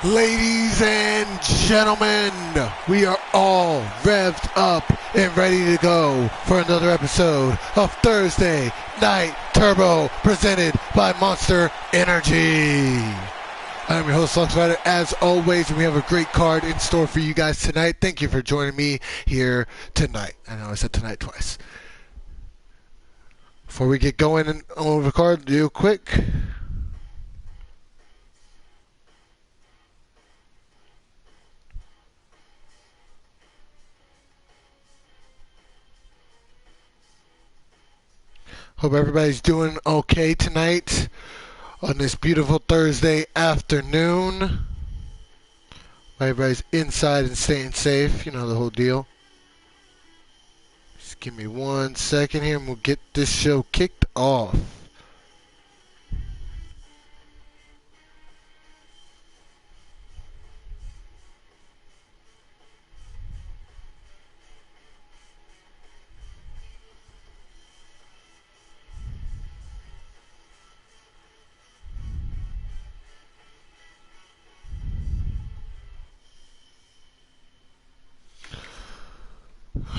Ladies and gentlemen, we are all revved up and ready to go for another episode of Thursday Night Turbo, presented by Monster Energy. I'm your host, Flux Rider, as always, and we have a great card in store for you guys tonight. Thank you for joining me here tonight. I know I said tonight twice. Before we get going on the card, real quick. Hope everybody's doing okay tonight on this beautiful Thursday afternoon. Everybody's inside and staying safe, you know the whole deal. Just give me 1 second here and we'll get this show kicked off.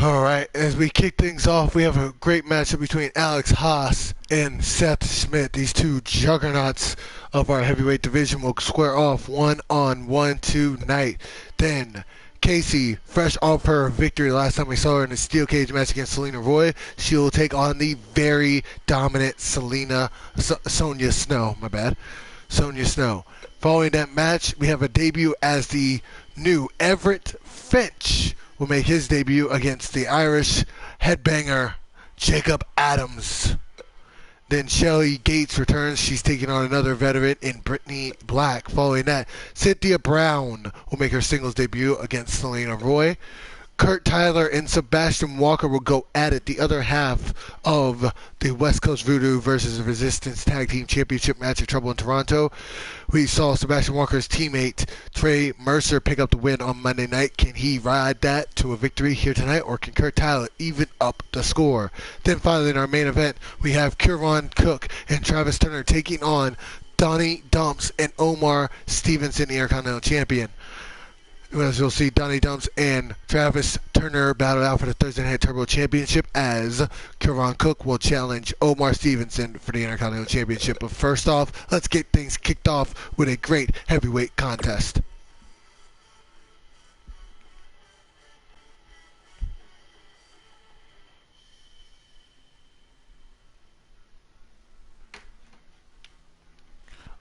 Alright, as we kick things off, we have a great matchup between Alex Haas and Seth Schmidt. These two juggernauts of our heavyweight division will square off one-on-one tonight. Then Casey, fresh off her victory last time we saw her in a steel cage match against Selena Roy, she will take on the very dominant Sonya Snow. Sonya Snow. Following that match, we have a debut as the new Everett Finch will make his debut against the Irish headbanger Jacob Adams. Then Shelly Gates returns. She's taking on another veteran in Brittany Black. Following that, Cynthia Brown will make her singles debut against Selena Roy. Kurt Tyler and Sebastian Walker will go at it, the other half of the West Coast Voodoo versus Resistance Tag Team Championship match at Trouble in Toronto. We saw Sebastian Walker's teammate Trey Mercer pick up the win on Monday night. Can he ride that to a victory here tonight, or can Kurt Tyler even up the score? Then finally in our main event, we have Kieran Cook and Travis Turner taking on Donnie Dumps and Omar Stevenson, the Intercontinental Champion. As you'll see, Donnie Dumps and Travis Turner battle out for the Thursday Night Turbo Championship, as Kieran Cook will challenge Omar Stevenson for the Intercontinental Championship. But first off, let's get things kicked off with a great heavyweight contest.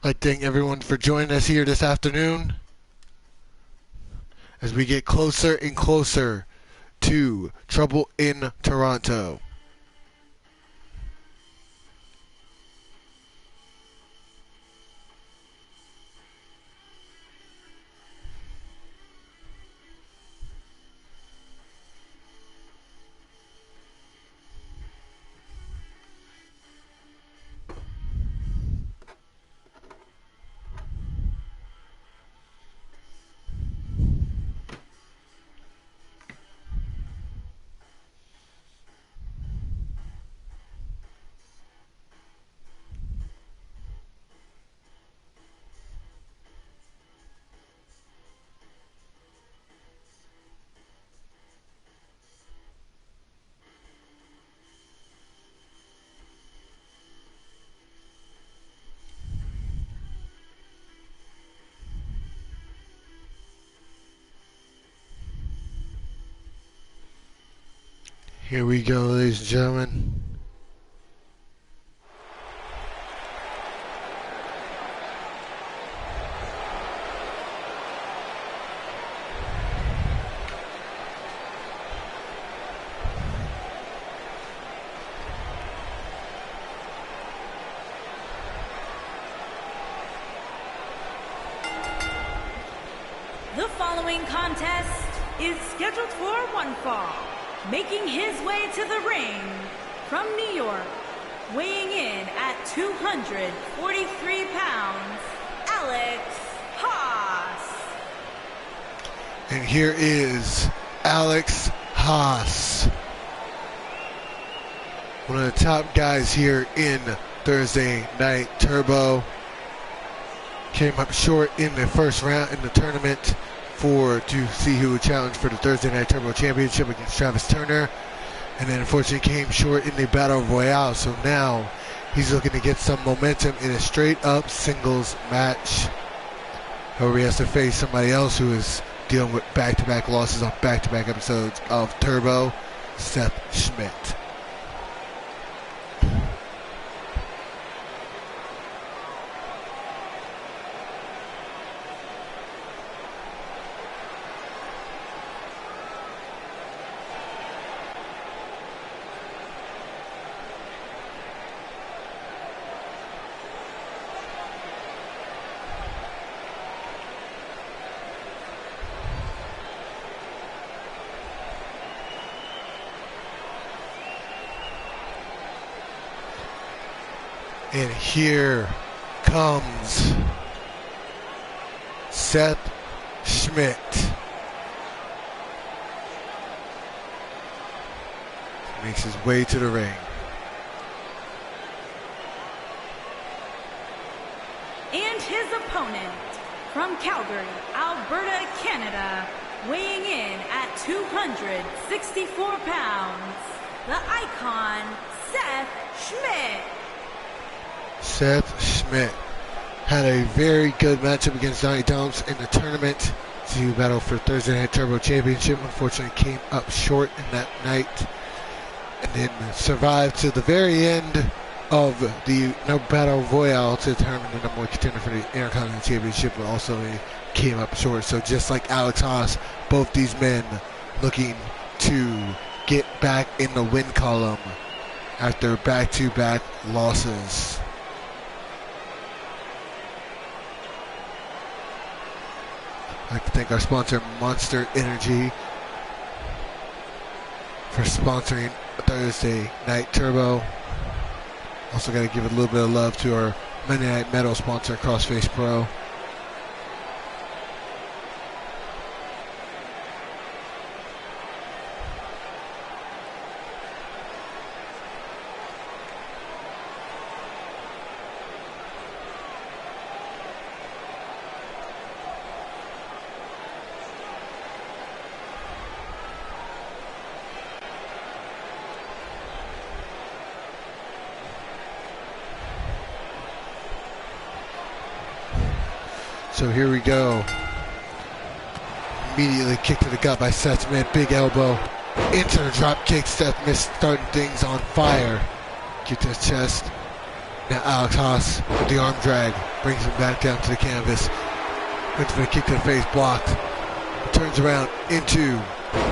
I'd like to thank everyone for joining us here this afternoon as we get closer and closer to Trouble in Toronto. Here we go, ladies and gentlemen. The following contest is scheduled for one fall. Making his way to the ring from New York, weighing in at 243 pounds, Alex Haas. And here is Alex Haas, one of the top guys here in Thursday Night Turbo. came up short in the first round in the tournament to see who would challenge for the Thursday Night Turbo Championship against Travis Turner, and then unfortunately came short in the Battle Royale. So now he's looking to get some momentum in a straight-up singles match. However, he has to face somebody else who is dealing with back-to-back losses on back-to-back episodes of Turbo, Seth Schmidt. And here comes Seth Schmidt. Makes his way to the ring. And his opponent from Calgary, Alberta, Canada, weighing in at 264 pounds, the icon, Seth Schmidt. Seth Schmidt had a very good matchup against Donnie Domes in the tournament to battle for Thursday Night Turbo Championship. Unfortunately came up short in that night, and then survived to the very end of the Battle Royale to determine the number one contender for the Intercontinental Championship, but also he came up short. So just like Alex Haas, both these men looking to get back in the win column after back-to-back losses. I'd like to thank our sponsor, Monster Energy, for sponsoring Thursday Night Turbo. Also got to give a little bit of love to our Monday Night Metal sponsor, Crossface Pro. So here we go. Immediately kick to the gut by Seth Smith. Big elbow into the drop kick. Seth Smith starting things on fire. Kick to his chest. Now Alex Haas with the arm drag brings him back down to the canvas. Went for a kick to the face, blocked. Turns around into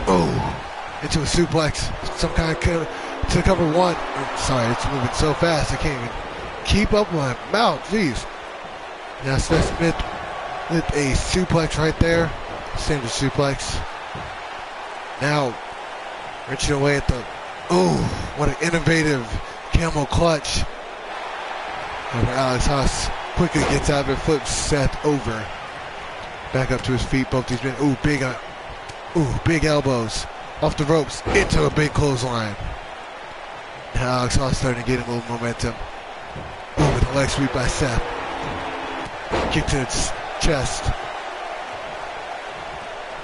a suplex. Some kind of to the cover one. Sorry, it's moving so fast I can't even keep up with my mouth. Jeez. Now Seth Smith with a suplex right there. Standard suplex. Now wrenching away at the what an innovative camel clutch. However, Alex Haas quickly gets out of it, flips Seth over. Back up to his feet, both these men. Big elbows off the ropes into a big clothesline. Now Alex Haas starting to get a little momentum. With a leg sweep by Seth. Kick to its chest.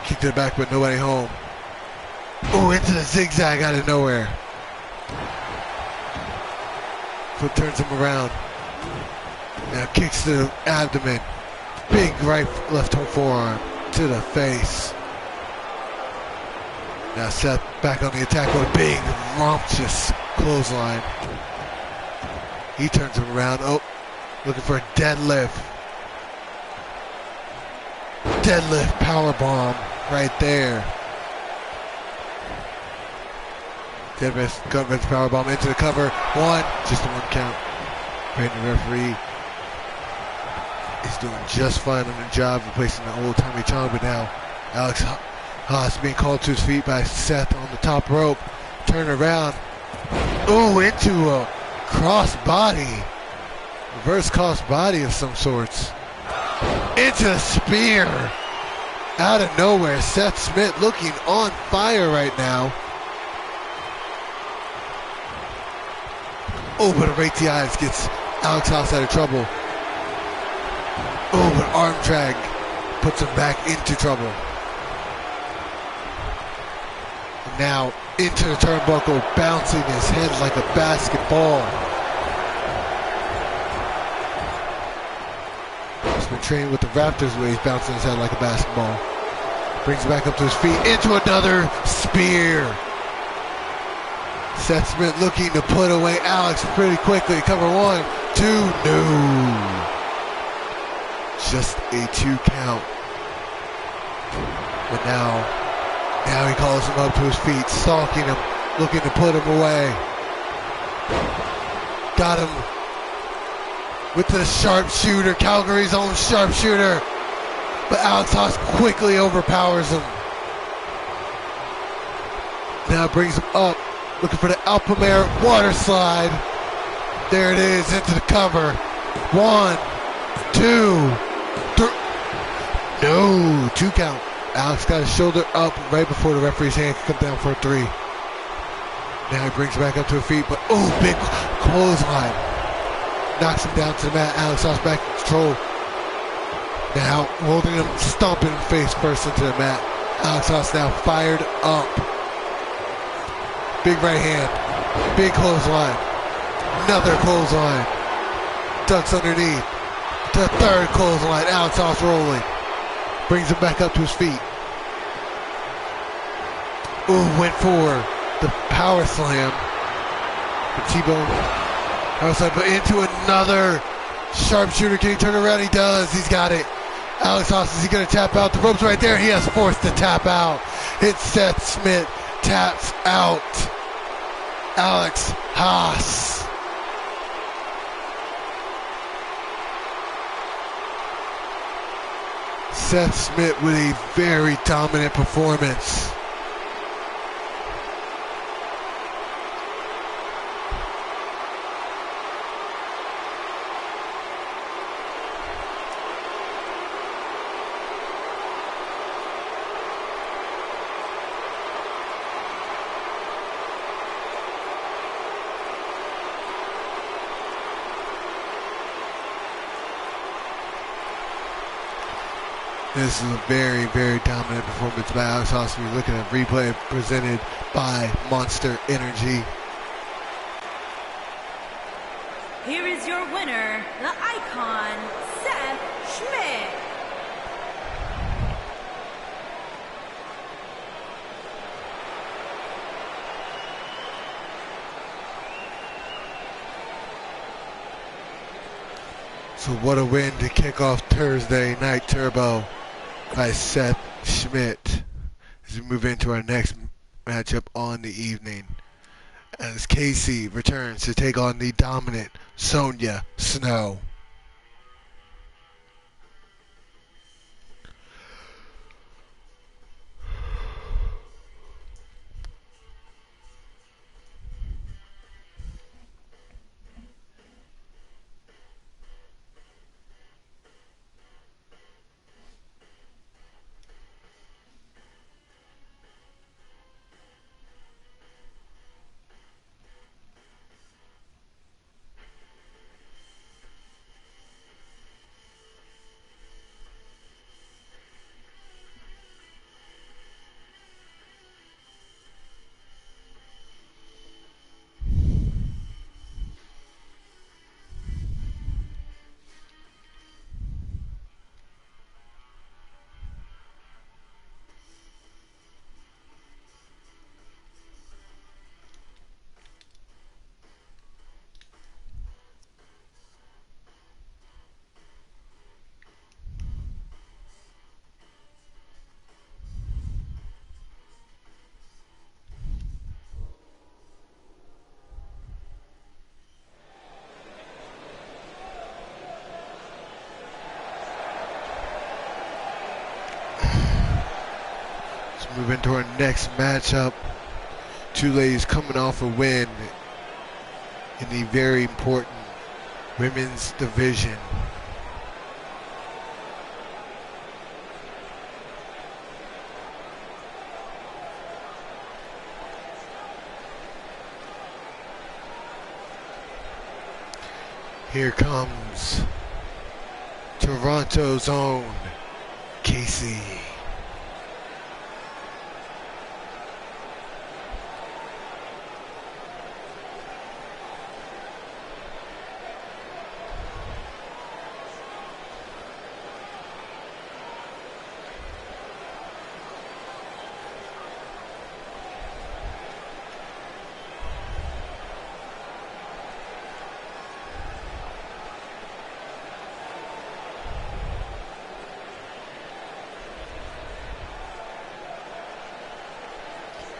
Kick to the back, but nobody home. Into the zigzag out of nowhere. Foot turns him around. Now kicks to the abdomen. Big left forearm to the face. Now Seth back on the attack with a big, romptious clothesline. He turns him around. Looking for a deadlift. Deadlift powerbomb right there. Deadlift gut-wrench powerbomb into the cover. Just a one count. Brandon referee is doing just fine on the job replacing the old Tommy Chong, but now Alex Haas being called to his feet by Seth on the top rope. Turn around. Into a cross body. Reverse cross body of some sorts. Into a spear. Out of nowhere. Seth Smith looking on fire right now. But a right to the eyes gets Alex Haas out of trouble. Oh, but arm drag puts him back into trouble. And now into the turnbuckle, bouncing his head like a basketball. He's been training with the Raptors where he's bouncing his head like a basketball. Brings him back up to his feet, into another spear. Seth Smith looking to put away Alex pretty quickly. Cover 1, 2, no. Just a 2 count. But now he calls him up to his feet, stalking him, looking to put him away. Got him with the sharpshooter, Calgary's own sharpshooter. But Alex Haas quickly overpowers him. Now brings him up, looking for the Alpha Mare water slide. There it is, into the cover. 1, 2, 3. No, 2 count. Alex got his shoulder up right before the referee's hand could come down for a 3. Now he brings him back up to his feet, but big clothesline. Knocks him down to the mat. Alex Haas back in control. Now holding him, stomping him face first into the mat. Alex Haas now fired up. Big right hand. Big clothesline. Another clothesline. Ducks underneath. The third clothesline. Alex Haas rolling. Brings him back up to his feet. Went for the power slam. The T-bone power slam, but into another sharpshooter. Can he turn around? He does. He's got it. Alex Haas, is he going to tap out? The rope's right there. He has forced to tap out. It's Seth Smith. Taps out. Alex Haas. Seth Smith with a very dominant performance. This is a very, very dominant performance by Alex Haas. We're looking at replay presented by Monster Energy. Here is your winner, the Icon, Seth Schmidt. So what a win to kick off Thursday Night Turbo by Seth Schmidt as we move into our next matchup on the evening, as Casey returns to take on the dominant Sonya Snow. Move into our next matchup. Two ladies coming off a win in the very important women's division. Here comes Toronto's own Casey.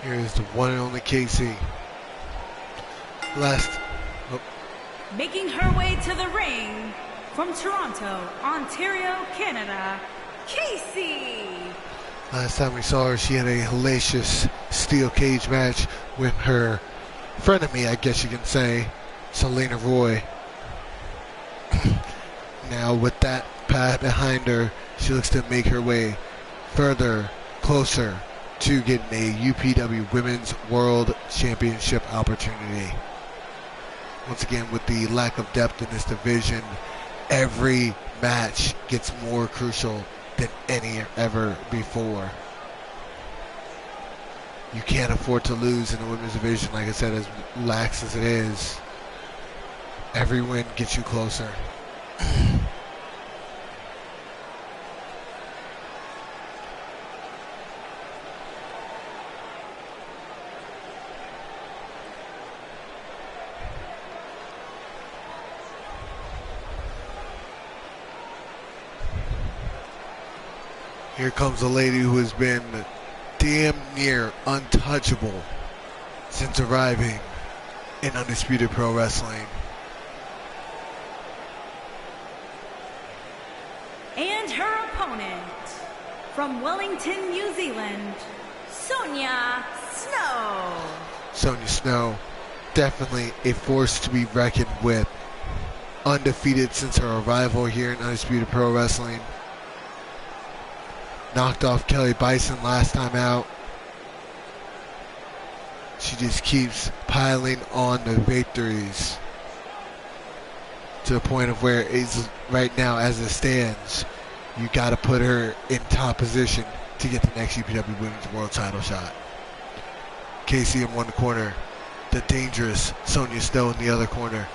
Here's the one and only Casey. Making her way to the ring from Toronto, Ontario, Canada, Casey. Last time we saw her, she had a hellacious steel cage match with her frenemy, I guess you can say, Selena Roy. Now with that pad behind her, she looks to make her way further, closer to getting a UPW Women's World Championship opportunity. Once again, with the lack of depth in this division, every match gets more crucial than any ever before. You can't afford to lose in the women's division, like I said, as lax as it is. Every win gets you closer. Here comes a lady who has been damn near untouchable since arriving in Undisputed Pro Wrestling. And her opponent, from Wellington, New Zealand, Sonia Snow. Sonia Snow, definitely a force to be reckoned with. Undefeated since her arrival here in Undisputed Pro Wrestling. Knocked off Kelly Bison last time out. She just keeps piling on the victories to the point of where it's right now, as it stands, you got to put her in top position to get the next UPW Women's World title shot. Casey in one corner, the dangerous Sonia Snow in the other corner.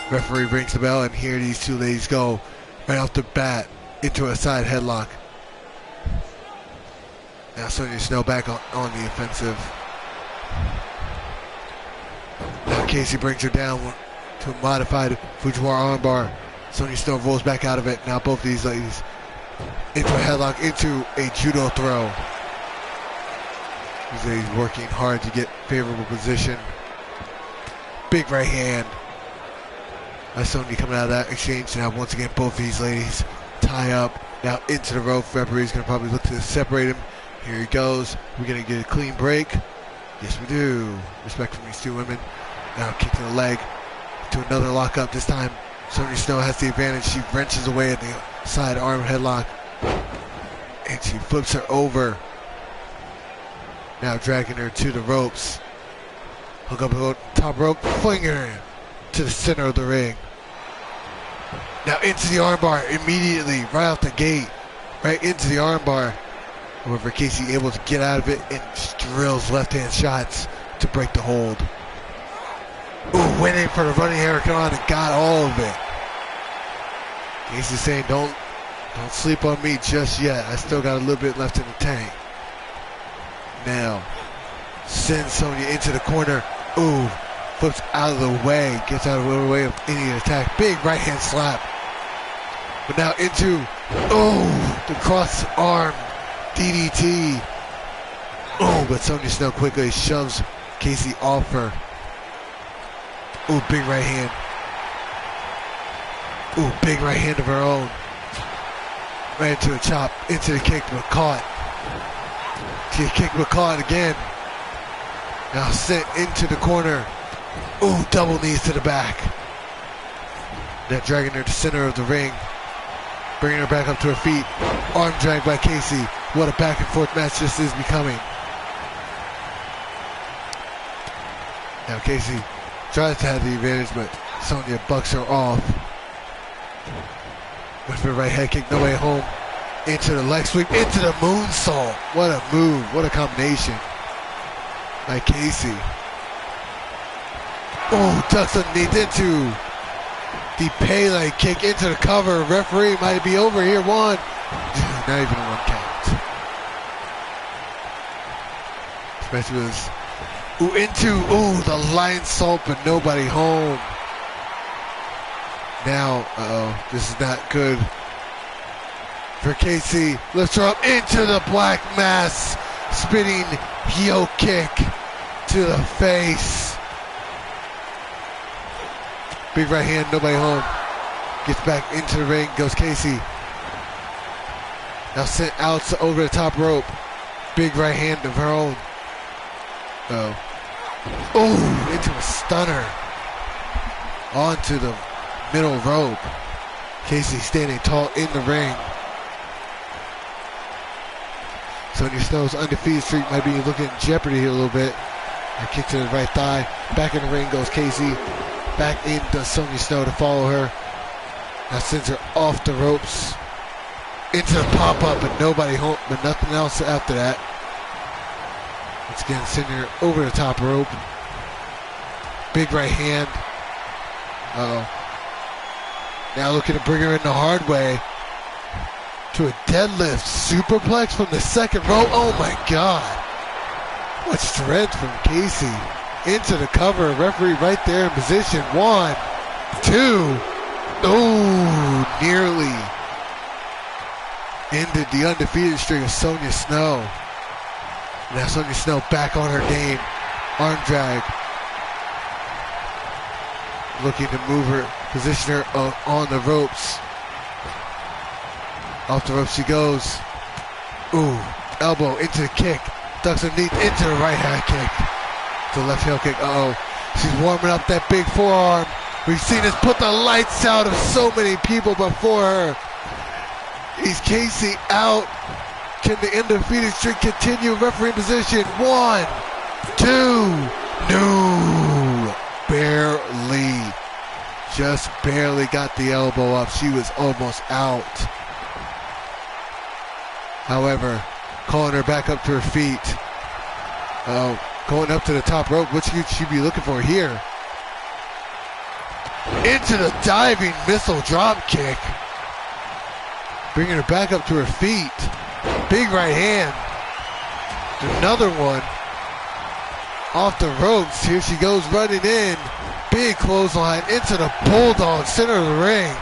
Referee rings the bell, and here these two ladies go right off the bat into a side headlock. Now Sonia Snow back on the offensive. Now Casey brings her down to a modified Fujiwara armbar. Sonia Snow rolls back out of it. Now both of these ladies into a headlock, into a judo throw. These ladies working hard to get favorable position. Big right hand. That's Sonya coming out of that exchange. Now once again both of these ladies tie up. Now into the rope. Referee's going to probably look to separate him. Here he goes. We're going to get a clean break. Yes, we do. Respect from these two women. Now kick to the leg. To another lockup. This time, Sonya Snow has the advantage. She wrenches away at the side arm headlock. And she flips her over. Now dragging her to the ropes. Hook up the top rope. Flinging her to the center of the ring. Now into the armbar immediately. Right out the gate. Right into the armbar. However, Casey able to get out of it and just drills left-hand shots to break the hold. Ooh, winning for the running Hurricane and got all of it. Casey saying, don't sleep on me just yet. I still got a little bit left in the tank. Now, sends Sonya into the corner. Ooh, flips out of the way. Gets out of the way of any attack. Big right-hand slap. But now into, the cross arm. DDT. Oh, but Sonya Snow quickly shoves Casey off her. Oh, big right hand. Oh, big right hand of her own. Right into a chop, into the kick, but caught. She kicked, but caught again. Now sent into the corner. Oh, double knees to the back. Now dragging her to the center of the ring. Bringing her back up to her feet. Arm drag by Casey. What a back and forth match this is becoming. Now Casey tries to have the advantage, but Sonya bucks her off with Going for the right head kick, no way home. Into the leg sweep, into the moonsault. What a move, what a combination by Casey. Oh, ducks underneath into the Pele kick into the cover. Referee might be over here. One. Not even a one count. Especially with the line salt, but nobody home. Now, this is not good for Casey. Lifts her up into the black mass. Spinning heel kick to the face. Big right hand, nobody home. Gets back into the ring, goes Casey. Now sent out over the top rope. Big right hand of her own. Oh, into a stunner. Onto the middle rope. Casey standing tall in the ring. Sonya Snow's undefeated streak might be looking in jeopardy here a little bit. A kick to the right thigh. Back in the ring goes Casey. Back in does Sonya Snow to follow her. Now sends her off the ropes. Into the pop-up, but nobody home, but nothing else after that. Once again, sending her over the top rope. Big right hand. Now looking to bring her in the hard way. To a deadlift superplex from the second row. Oh my God. What strength from Casey. Into the cover. Referee right there in position. 1, 2. Oh, nearly ended the undefeated streak of Sonya Snow. Now Sonya Snow back on her game. Arm drag. Looking to move her, position her on the ropes. Off the ropes she goes. Ooh, elbow into the kick. Ducks underneath into the right hand kick. To the left heel kick. She's warming up that big forearm. We've seen this put the lights out of so many people before her. Is Casey out? Can the undefeated streak continue? Referee position. 1, 2. No. Barely. Just barely got the elbow up. She was almost out. However, calling her back up to her feet. Going up to the top rope. What should she be looking for here? Into the diving missile drop kick. Bringing her back up to her feet. Big right hand. Another one. Off the ropes. Here she goes running in. Big clothesline into the bulldog center of the ring.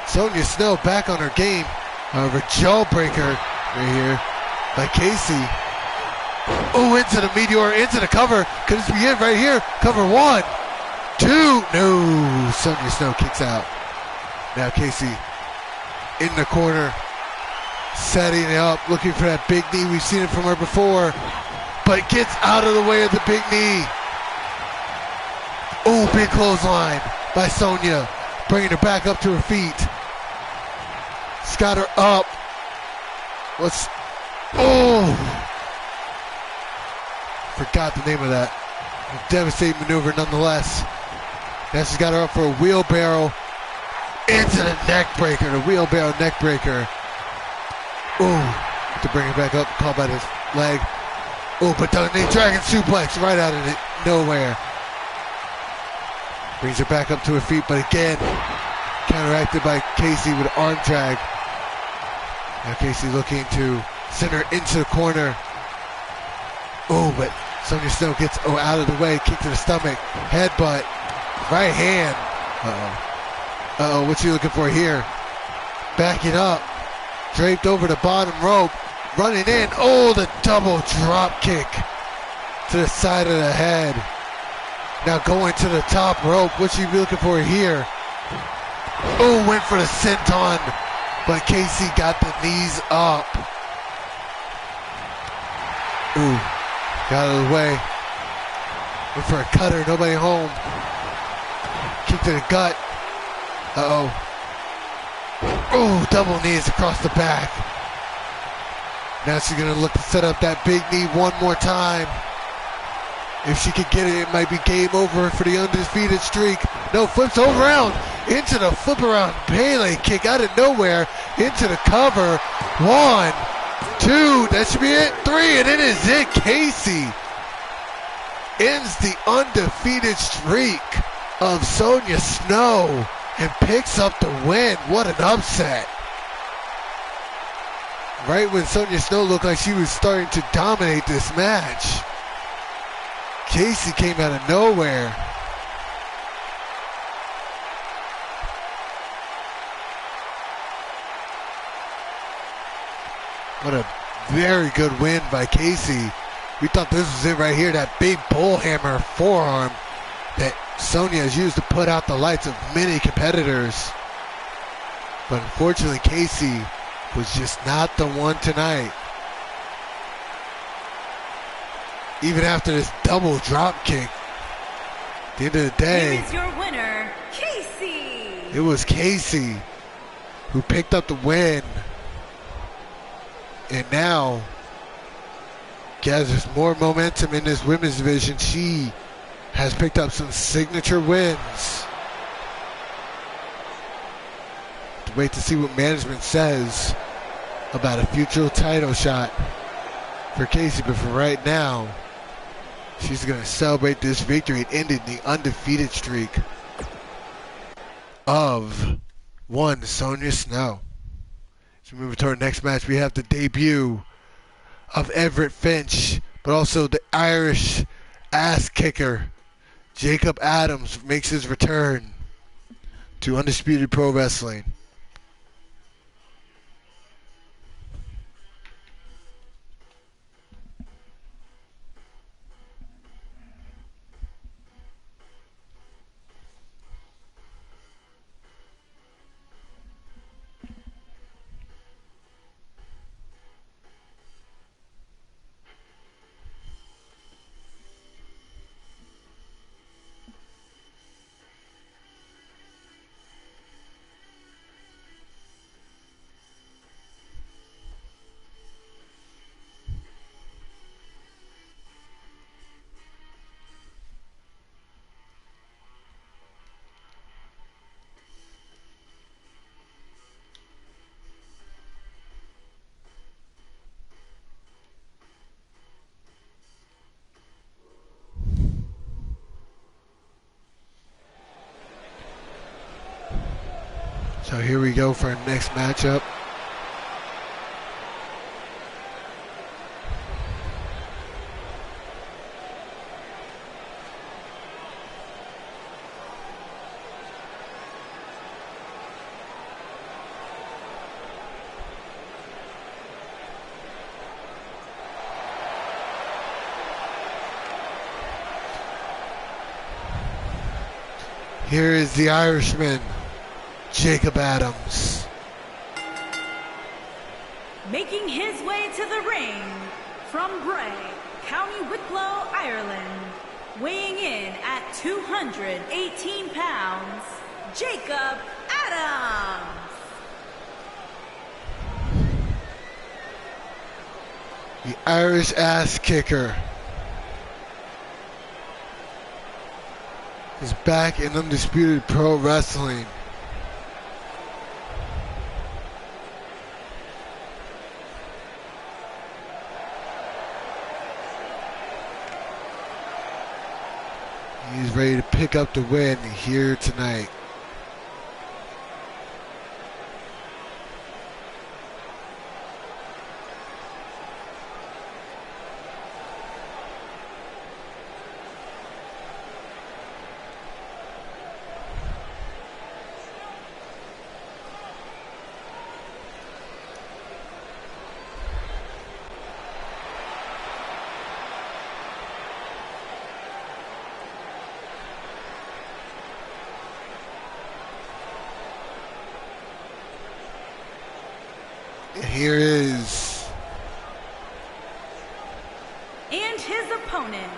Sonya Snow back on her game. However, jawbreaker right here by Casey. Oh, into the meteor, into the cover. Could this be it right here? Cover 1, 2. No. Sonya Snow kicks out. Now Casey in the corner, setting it up, looking for that big knee. We've seen it from her before, but gets out of the way of the big knee. Oh, big clothesline by Sonya, bringing her back up to her feet. She's got her up. Forgot the name of that. A devastating maneuver nonetheless. Now she's got her up for a wheelbarrow into the neck breaker, the wheelbarrow neck breaker. To bring her back up, caught by his leg. But the dragon suplex right out of nowhere. Brings her back up to her feet, but again, counteracted by Casey with an arm drag. Now Casey looking to send her into the corner. But Sonya Snow gets out of the way, kick to the stomach, headbutt, right hand. What's she looking for here? Backing up, draped over the bottom rope, running in. The double drop kick to the side of the head. Now going to the top rope. What's she looking for here? Went for the senton, but Casey got the knees up. Got out of the way. Went for a cutter, nobody home. Kick to the gut. Double knees across the back. Now she's gonna look to set up that big knee one more time. If she could get it, it might be game over for the undefeated streak. No, flips over around into the flip around Pele kick out of nowhere, into the cover. 1, 2, that should be it. 3, and it is it. Casey ends the undefeated streak of Sonya Snow and picks up the win. What an upset. Right when Sonya Snow looked like she was starting to dominate this match, Casey came out of nowhere. What a very good win by Casey. We thought this was it right here, that big bullhammer forearm that Sonya has used to put out the lights of many competitors. But unfortunately, Casey was just not the one tonight. Even after this double drop kick, at the end of the day, here is your winner, Casey. It was Casey who picked up the win. And now gathers more momentum in this women's division. She has picked up some signature wins. Wait to see what management says about a future title shot for Casey, but for right now, she's going to celebrate this victory. It ended the undefeated streak of one Sonya Snow. As we move to our next match, we have the debut of Everett Finch, but also the Irish ass kicker Jacob Adams makes his return to Undisputed Pro Wrestling. So here we go for our next matchup. Here is the Irishman, Jacob Adams. Making his way to the ring from Bray, County Wicklow, Ireland, weighing in at 218 pounds, Jacob Adams. The Irish ass kicker is back in Undisputed Pro Wrestling. He's ready to pick up the win here tonight. Here is... And his opponent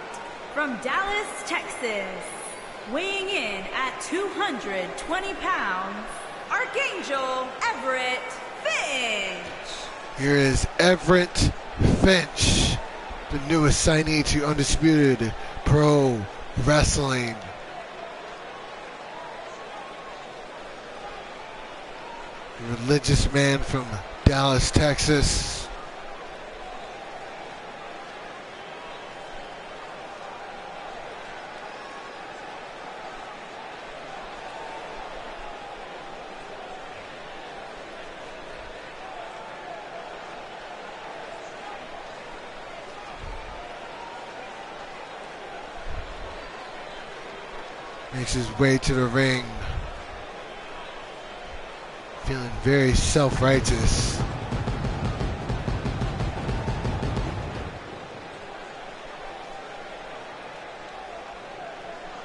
from Dallas, Texas, weighing in at 220 pounds, Archangel Everett Finch. Here is Everett Finch, the newest signee to Undisputed Pro Wrestling. religious man from Dallas, Texas. Makes his way to the ring. Feeling very self-righteous.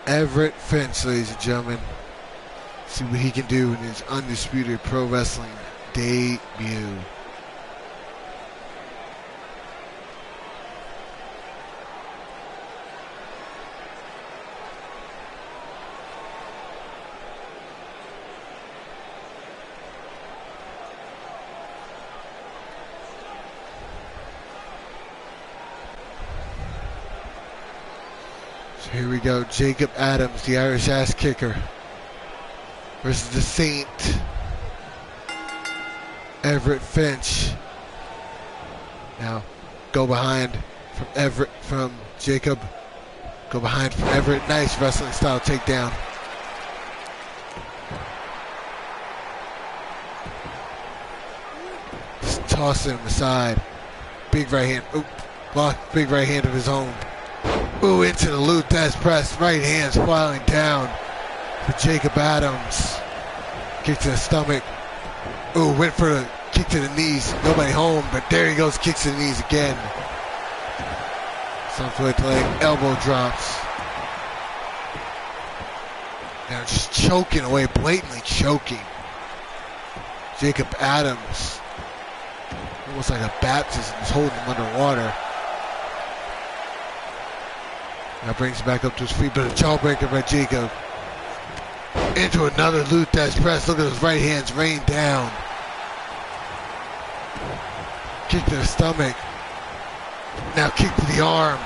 Everett Finch, ladies and gentlemen. See what he can do in his undisputed pro wrestling debut. Here we go, Jacob Adams, the Irish ass kicker, versus the Saint, Everett Finch. Now, go behind from Jacob. Go behind from Everett. Nice wrestling style takedown. Just tossing him aside. Big right hand. Oop, blocked. Big right hand of his own. Ooh, into the Lou Thez press. Right hands filing down for Jacob Adams. Kick to the stomach. Ooh, went for the kick to the knees. Nobody home, but there he goes. Kicks to the knees again. Some foot leg. Elbow drops. Now just choking away. Blatantly choking. Jacob Adams. Almost like a baptism. He's holding him underwater. Now brings him back up to his feet, but a jawbreaker by Jacob. Into another Lou Thez press. Look at those right hands rain down. Kick to the stomach. Now kick to the arm.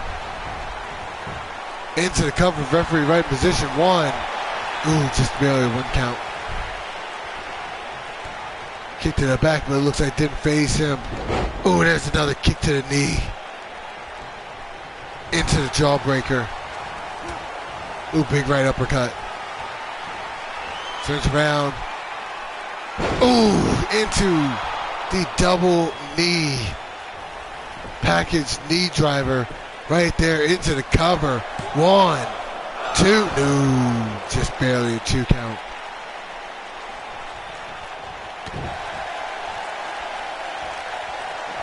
Into the cover, referee right position. One. Ooh, just barely one count. Kick to the back, but it looks like it didn't phase him. Ooh, there's another kick to the knee. Into the jawbreaker. Ooh, big right uppercut. Turns around. Ooh, into the double knee. Package knee driver right there into the cover. 1, 2. No, just barely a 2 count.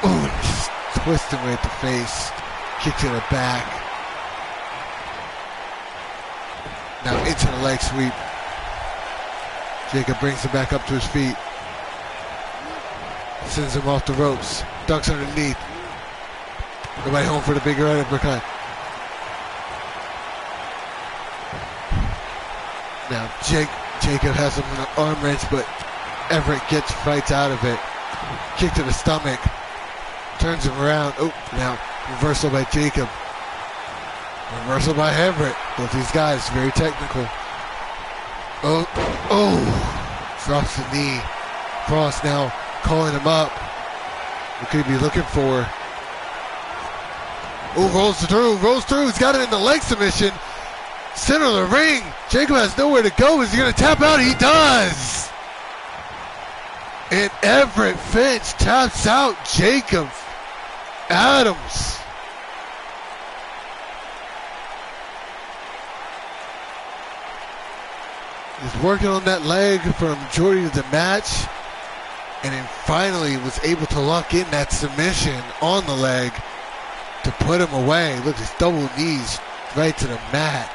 Ooh, just twisting right the face. Kick to the back. Now into the leg sweep. Jacob brings him back up to his feet. Sends him off the ropes. Ducks underneath. Nobody home for the big right uppercut. Now Jacob has him in an arm wrench, but Everett fights out of it. Kick to the stomach. Turns him around. Oh, now reversal by Jacob. Reversal by Everett. Both these guys very technical. Oh, drops the knee. Cross now calling him up. What could he be looking for? Oh, rolls through. He's got it in the leg submission. Center of the ring. Jacob has nowhere to go. Is he going to tap out? He does. And Everett Finch taps out Jacob Adams. He's working on that leg for a majority of the match, and then finally was able to lock in that submission on the leg to put him away. Look, his double knees right to the mat.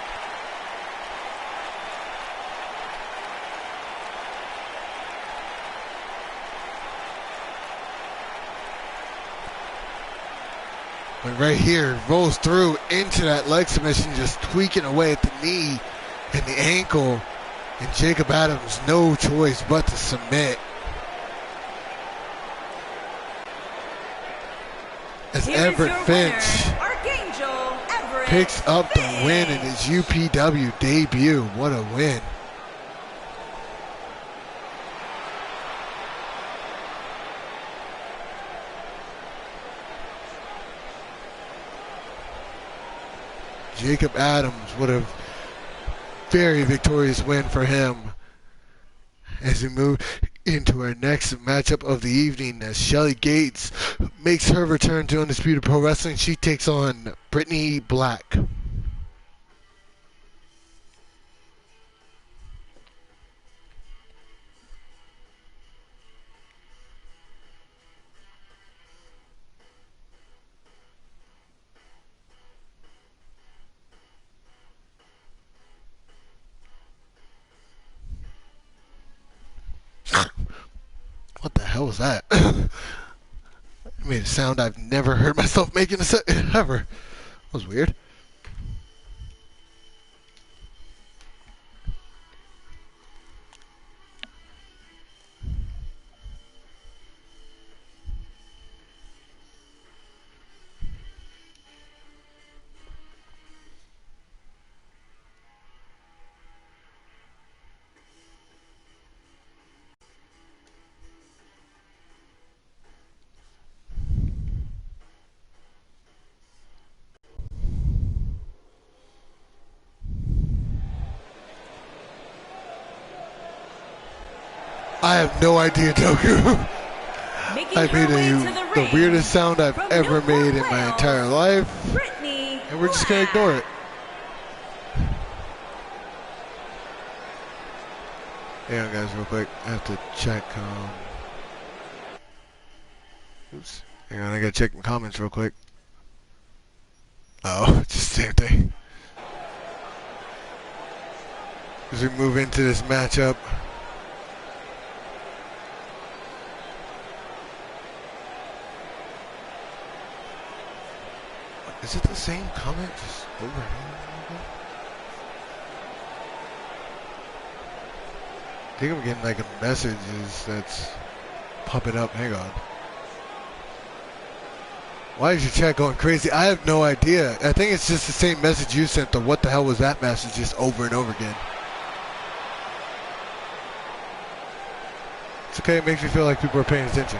But right here, rolls through into that leg submission, just tweaking away at the knee and the ankle. And Jacob Adams, no choice but to submit. As Everett Finch picks up the win in his UPW debut. What a win. Jacob Adams. What a very victorious win for him. As we move into our next matchup of the evening, as Shelly Gates makes her return to Undisputed Pro Wrestling, she takes on Brittany Black. What the hell was that? It made a sound I've never heard myself making ever. That was weird. I have no idea, Doku. I made the weirdest sound I've ever made in my entire life, and we're just gonna ignore it. Hang on, guys, real quick. I have to check. Oops. Hang on, I gotta check my comments real quick. Oh, it's just the same thing. As we move into this matchup. Is it the same comment just over and over? I think I'm getting like a message that's popping up. Hang on. Why is your chat going crazy? I have no idea. I think it's just the same message you sent. The what the hell was that message just over and over again. It's okay. It makes me feel like people are paying attention.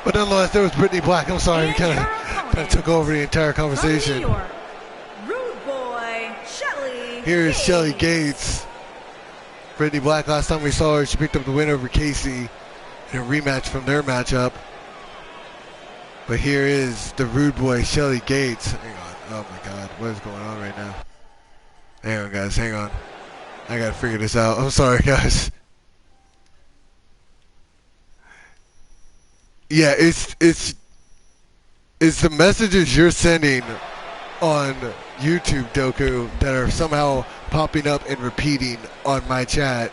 But nonetheless, there was Brittany Black. I'm sorry. We kind of took over the entire conversation. Rude boy, Shelly. Here is Shelly Gates. Brittany Black, last time we saw her, she picked up the win over Casey in a rematch from their matchup. But here is the rude boy, Shelly Gates. Hang on. Oh my God. What is going on right now? Hang on, guys. Hang on. I got to figure this out. I'm sorry, guys. Yeah, it's the messages you're sending on YouTube, Doku, that are somehow popping up and repeating on my chat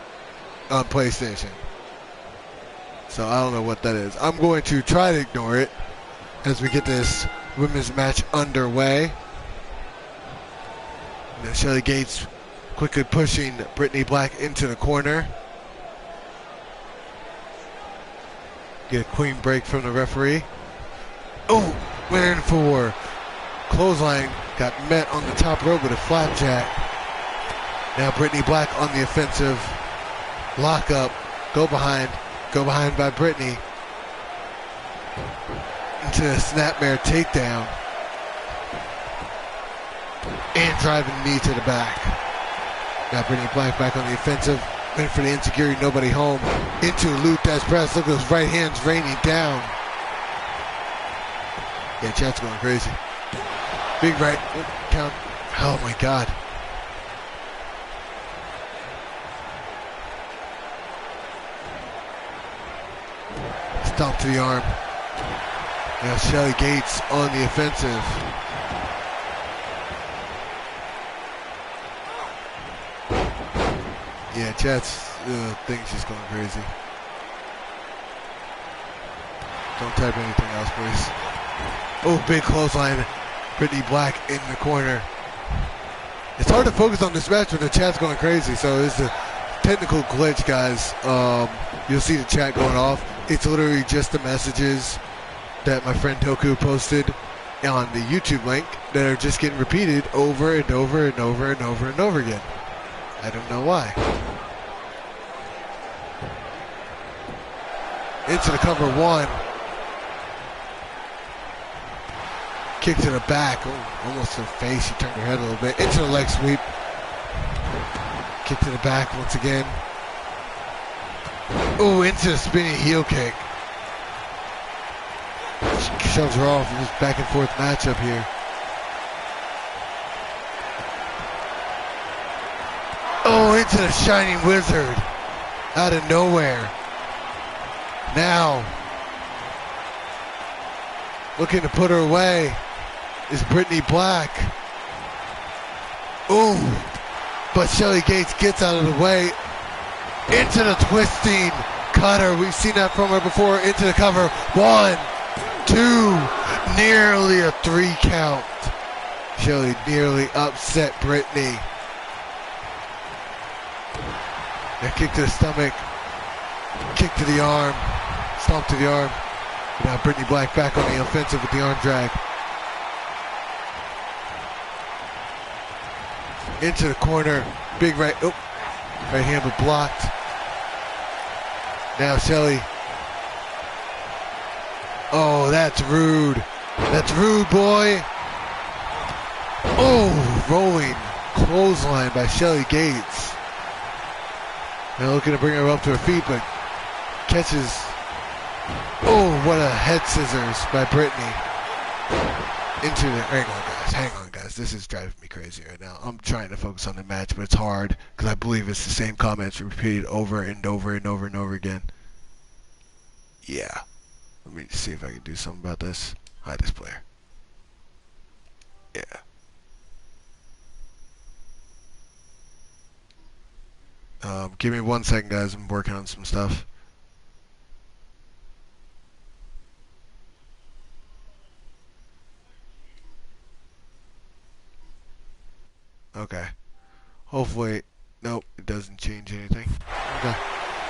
on PlayStation. So I don't know what that is. I'm going to try to ignore it as we get this women's match underway. Now Shelly Gates quickly pushing Brittany Black into the corner. Get a clean break from the referee. Oh, went in for clothesline. Got met on the top rope with a flapjack. Now Brittany Black on the offensive. Lock up. Go behind. Go behind by Brittany. Into a snapmare takedown. And driving knee to the back. Now Brittany Black back on the offensive. Went for the insecurity, nobody home. Into a loop that's pressed. Look at those right hands raining down. Yeah, chat's going crazy. Big right count. Oh my God. Stomp to the arm. Now Shelly Gates on the offensive. Yeah, chat's thing's just going crazy. Don't type anything else, please. Oh, big clothesline. Brittany Black in the corner. It's hard to focus on this match when the chat's going crazy, so it's a technical glitch, guys. You'll see the chat going off. It's literally just the messages that my friend Doku posted on the YouTube link that are just getting repeated over and over and over and over and over again. I don't know why. Into the cover one. Kick to the back. Oh, almost to the face. She turned her head a little bit. Into the leg sweep. Kick to the back once again. Oh, into the spinning heel kick. She shoves her off in this back and forth matchup here. Oh, into the Shining Wizard. Out of nowhere. Now, looking to put her away is Brittany Black. Ooh, but Shelly Gates gets out of the way. Into the twisting cutter. We've seen that from her before. Into the cover. 1, 2, nearly a 3 count. Shelly nearly upset Brittany. Now kick to the stomach. Kick to the arm. Stomp to the arm. Now Brittany Black back on the offensive with the arm drag. Into the corner. Big right. Oh, right hand but blocked. Now Shelly. Oh, that's rude. That's rude, boy. Oh, rolling clothesline by Shelly Gates. Now looking to bring her up to her feet, but catches. Oh, what a head scissors by Brittany. Into the. Hang on, guys. This is driving me crazy right now. I'm trying to focus on the match, but it's hard because I believe it's the same comments repeated over and over and over and over again. Yeah. Let me see if I can do something about this. Hide this player. Yeah. Give me 1 second, guys. I'm working on some stuff. Okay. Hopefully, nope, it doesn't change anything. Okay.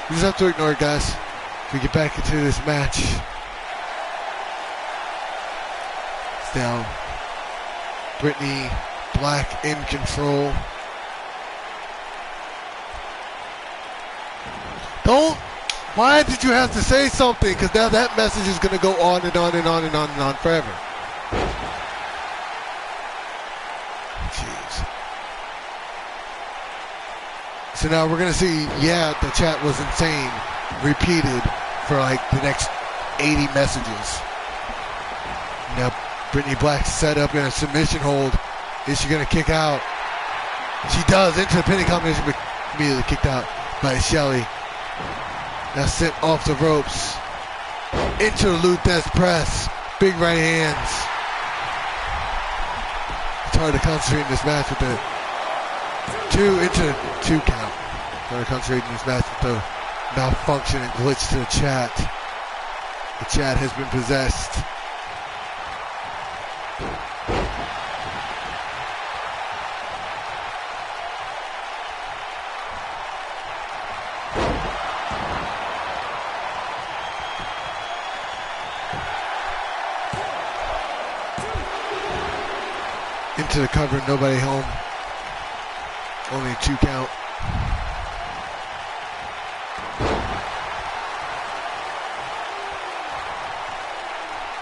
You just have to ignore it, guys. We get back into this match. It's now Brittany Black in control. Don't. Why did you have to say something? Because now that message is going to go on and on and on and on and on forever. Jeez. So now we're going to see, yeah, the chat was insane, repeated for like the next 80 messages. Now Brittany Black set up in a submission hold. Is she going to kick out? She does, into the pinning combination, but immediately kicked out by Shelly. Now sent off the ropes. Into the Luthez press. Big right hands. It's hard to concentrate in this match with the 2 count. Hard to concentrate in this match with the malfunction and glitch to the chat. The chat has been possessed. Into the cover, nobody home. Only a 2 count.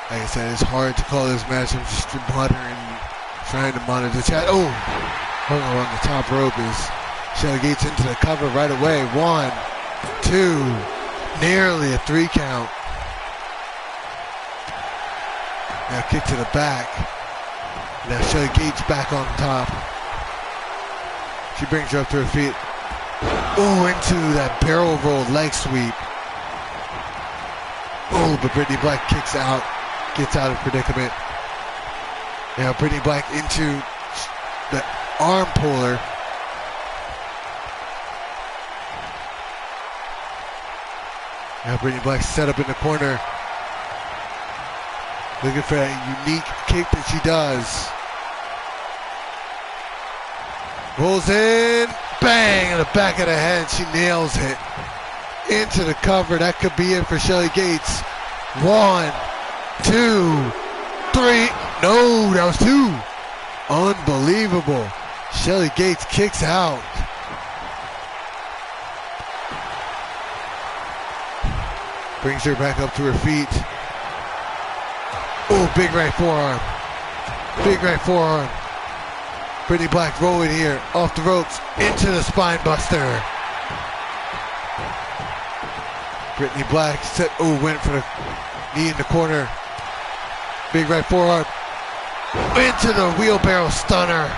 Like I said, it's hard to call this match. I'm just monitoring, trying to monitor the chat. Oh! Hung on the top rope is Shelly Gates into the cover right away. 1, 2, nearly a 3 count. Now kick to the back. Now Shelly Gates back on top. She brings her up to her feet. Oh, into that barrel roll leg sweep. Oh, but Brittany Black kicks out. Gets out of predicament. Now Brittany Black into the arm puller. Now Brittany Black set up in the corner. Looking for that unique kick that she does. Rolls in, bang, in the back of the head. She nails it. Into the cover. That could be it for Shelly Gates. 1, 2, 3. No, that was 2. Unbelievable. Shelly Gates kicks out. Brings her back up to her feet. Oh, big right forearm. Big right forearm. Brittany Black rolling here. Off the ropes. Into the spine buster. Brittany Black went for the knee in the corner. Big right forearm. Into the wheelbarrow stunner.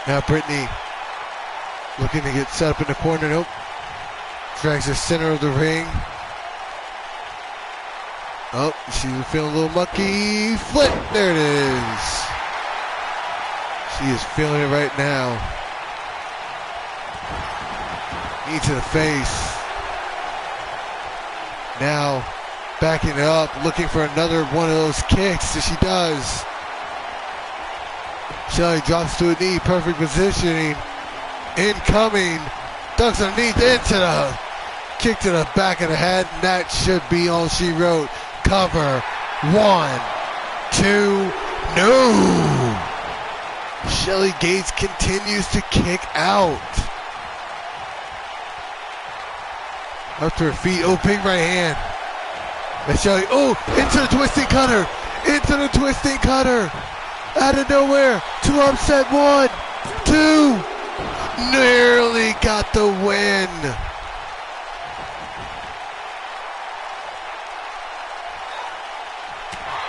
Now Brittany looking to get set up in the corner. Nope. Drags the center of the ring. Oh, she's feeling a little mucky. Flip. There it is. She is feeling it right now. Knee to the face. Now backing it up, looking for another one of those kicks. As she does. Shelly drops to a knee, perfect positioning. Incoming. Ducks underneath into the kick to the back of the head. And that should be all she wrote. Cover. 1, 2, no. Shelly Gates continues to kick out. Up to her feet. Oh, big right hand. And Shelly, into the twisting cutter. Into the twisting cutter. Out of nowhere. 2 upset. 1, 2. Nearly got the win.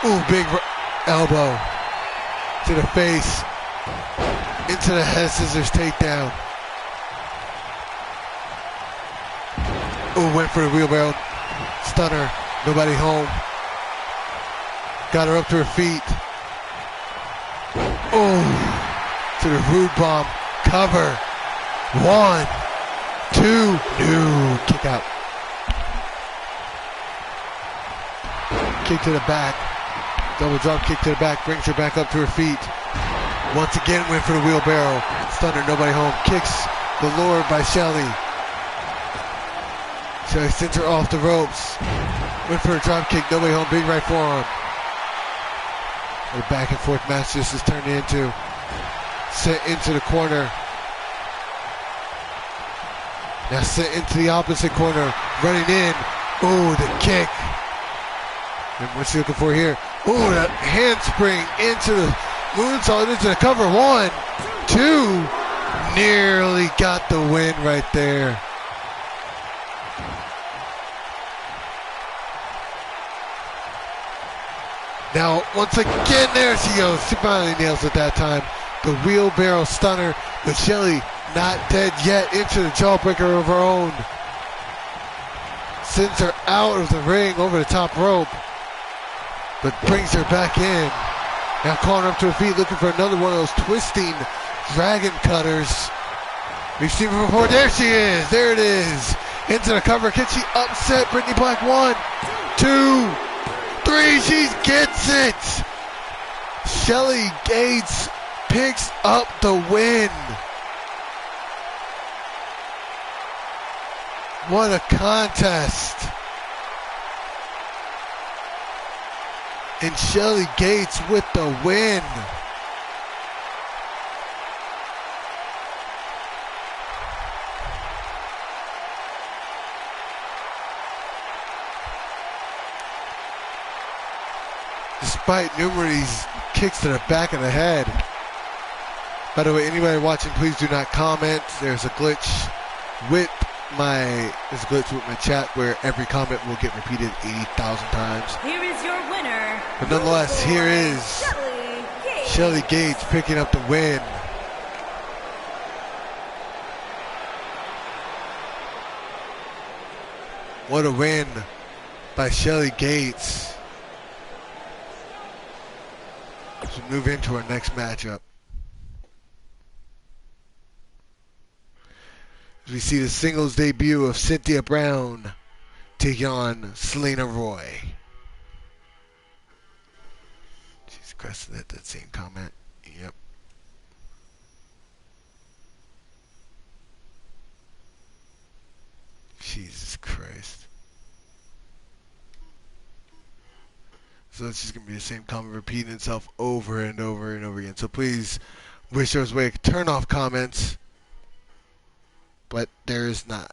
Ooh, big elbow to the face. Into the head scissors takedown. Ooh, went for the wheelbarrow stunner. Nobody home. Got her up to her feet. Oh, to the rude bomb. Cover. 1, 2. No. Kick out. Kick to the back. Double drop kick to the back. Brings her back up to her feet. Once again went for the wheelbarrow. Stunner. Nobody home. Kicks galore by Shelly. Shelly sends her off the ropes. Went for a drop kick. Nobody home. Big right forearm. The back and forth match this is turned into. Sent into the corner. Now sent into the opposite corner. Running in. Ooh, the kick. And what's she looking for here? Ooh, that handspring into the moonsault, into the cover. 1, 2. Nearly got the win right there. Now, once again, there she goes. She finally nails it that time. The wheelbarrow stunner, but Shelly not dead yet. Into the jawbreaker of her own. Sends her out of the ring over the top rope, but brings her back in. Now calling her up to her feet, looking for another one of those twisting dragon cutters. We've seen her before. There she is. There it is. Into the cover. Can she upset Brittany Black? 1, 2, 3. She gets it. Shelly Gates picks up the win. What a contest. And Shelly Gates with the win. Despite numerous kicks to the back of the head. By the way, anybody watching, please do not comment. There's a glitch with my chat where every comment will get repeated 80,000 times. Here is your winner. But nonetheless, here is Shelly Gates picking up the win. What a win by Shelly Gates. So move into our next matchup. As we see the singles debut of Cynthia Brown taking on Selena Roy. She's cresting at that same comment. Yep. Jesus Christ. So it's just going to be the same comment repeating itself over and over and over again. So please wish there was a way to turn off comments. But there is not.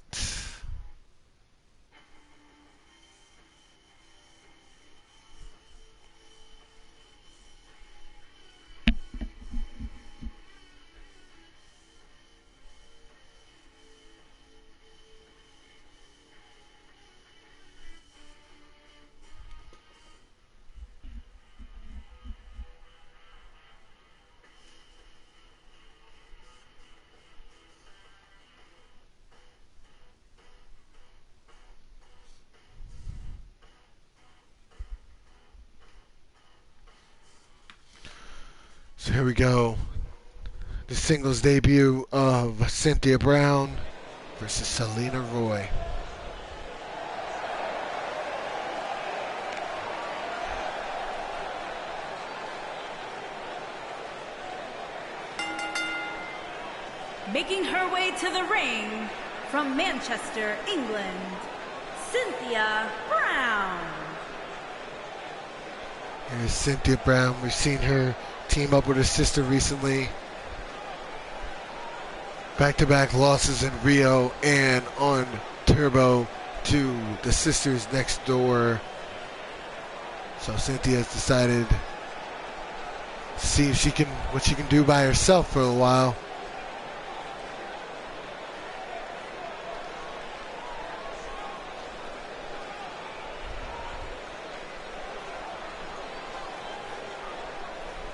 Here we go. The singles debut of Cynthia Brown versus Selena Roy. Making her way to the ring from Manchester, England, Cynthia Brown. Here's Cynthia Brown. We've seen her team up with her sister recently. Back-to-back losses in Rio and on Turbo to the sisters next door. So Cynthia has decided to see if what she can do by herself for a while.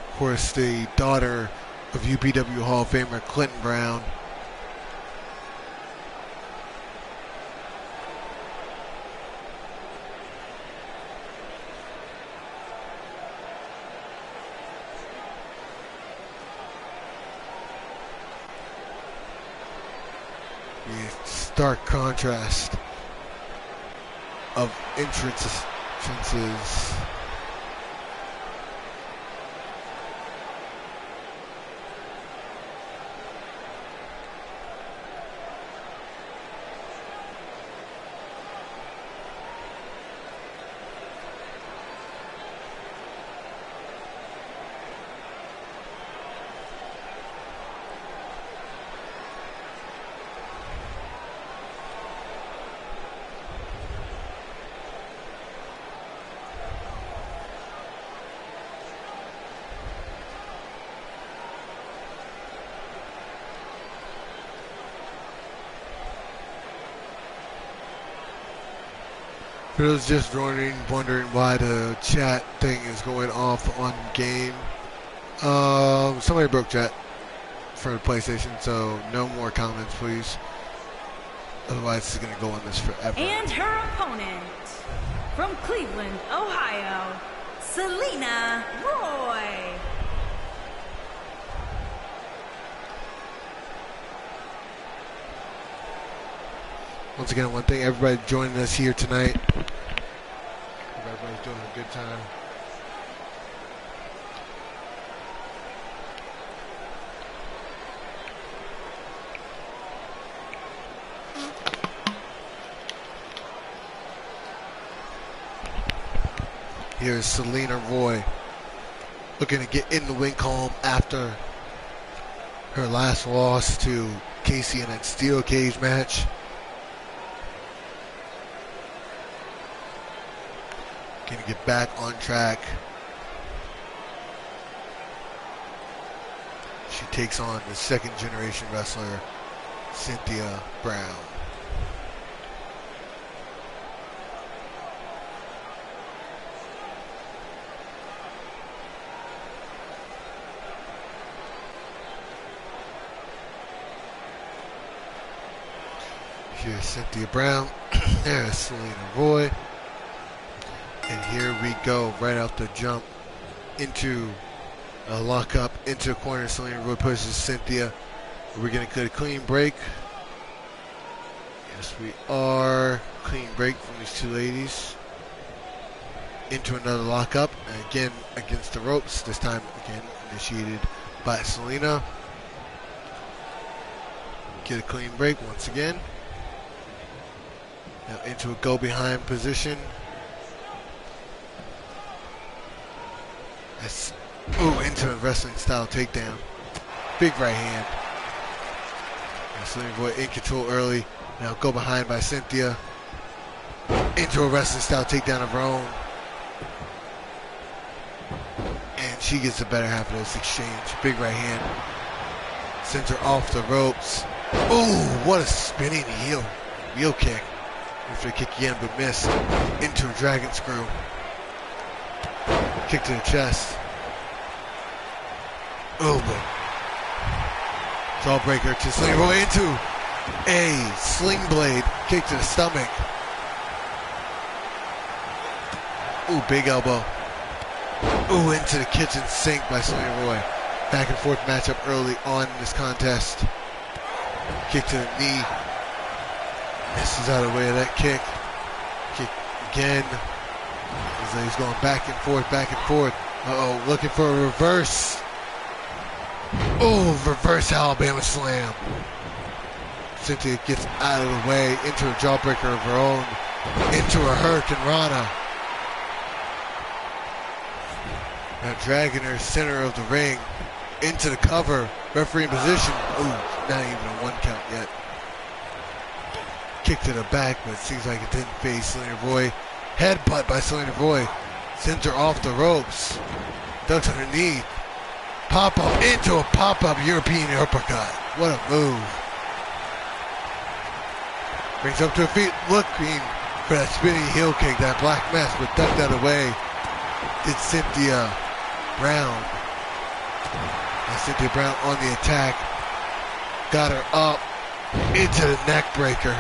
Of course, the daughter of UPW Hall of Famer Clinton Brown. The stark contrast of entrances. For those just wondering why the chat thing is going off on game, somebody broke chat for the PlayStation, so no more comments, please. Otherwise, it's going to go on this forever. And her opponent, from Cleveland, Ohio, Selena Roy. Once again, I want to thank everybody joining us here tonight. Hope everybody's doing a good time. Here's Selena Roy looking to get in the win column after her last loss to Casey in that steel cage match. Gonna get back on track. She takes on the second generation wrestler, Cynthia Brown. Here's Cynthia Brown. There's Selena Roy. And here we go, right out the jump into a lockup, into a corner. Selena Roy pushes Cynthia. We're going to get a clean break. Yes, we are. Clean break from these two ladies. Into another lockup. And again, against the ropes. This time, again, initiated by Selena. Get a clean break once again. Now into a go-behind position. Into a wrestling style takedown. Big right hand. And Selena Roy in control early. Now go behind by Cynthia. Into a wrestling style takedown of her own. And she gets the better half of this exchange. Big right hand. Sends her off the ropes. Oh, what a spinning heel kick. After a kick again, but missed. Into a dragon screw. Kick to the chest. Oh, but jawbreaker to Selena Roy into a sling blade. Kick to the stomach. Ooh, big elbow. Ooh, into the kitchen sink by Selena Roy. back and forth matchup early on in this contest. Kick to the knee. Misses out of the way of that kick. Kick again. He's going back and forth, back and forth. Uh-oh, looking for a reverse. Oh, reverse Alabama slam. Cynthia gets out of the way into a jawbreaker of her own, into a Hurricane Rana. Now dragging her center of the ring into the cover. Referee in position. Oh, not even a 1 count yet. Kick to the back, but it seems like it didn't phase Selena Roy. Headbutt by Selena Roy. Sends her off the ropes. Ducks underneath. Pop-up into a pop-up European uppercut. What a move. Brings up to her feet, looking for that spinning heel kick, that black mass, but ducked out of the way. Did Cynthia Brown. Now Cynthia Brown on the attack. Got her up into the neck breaker.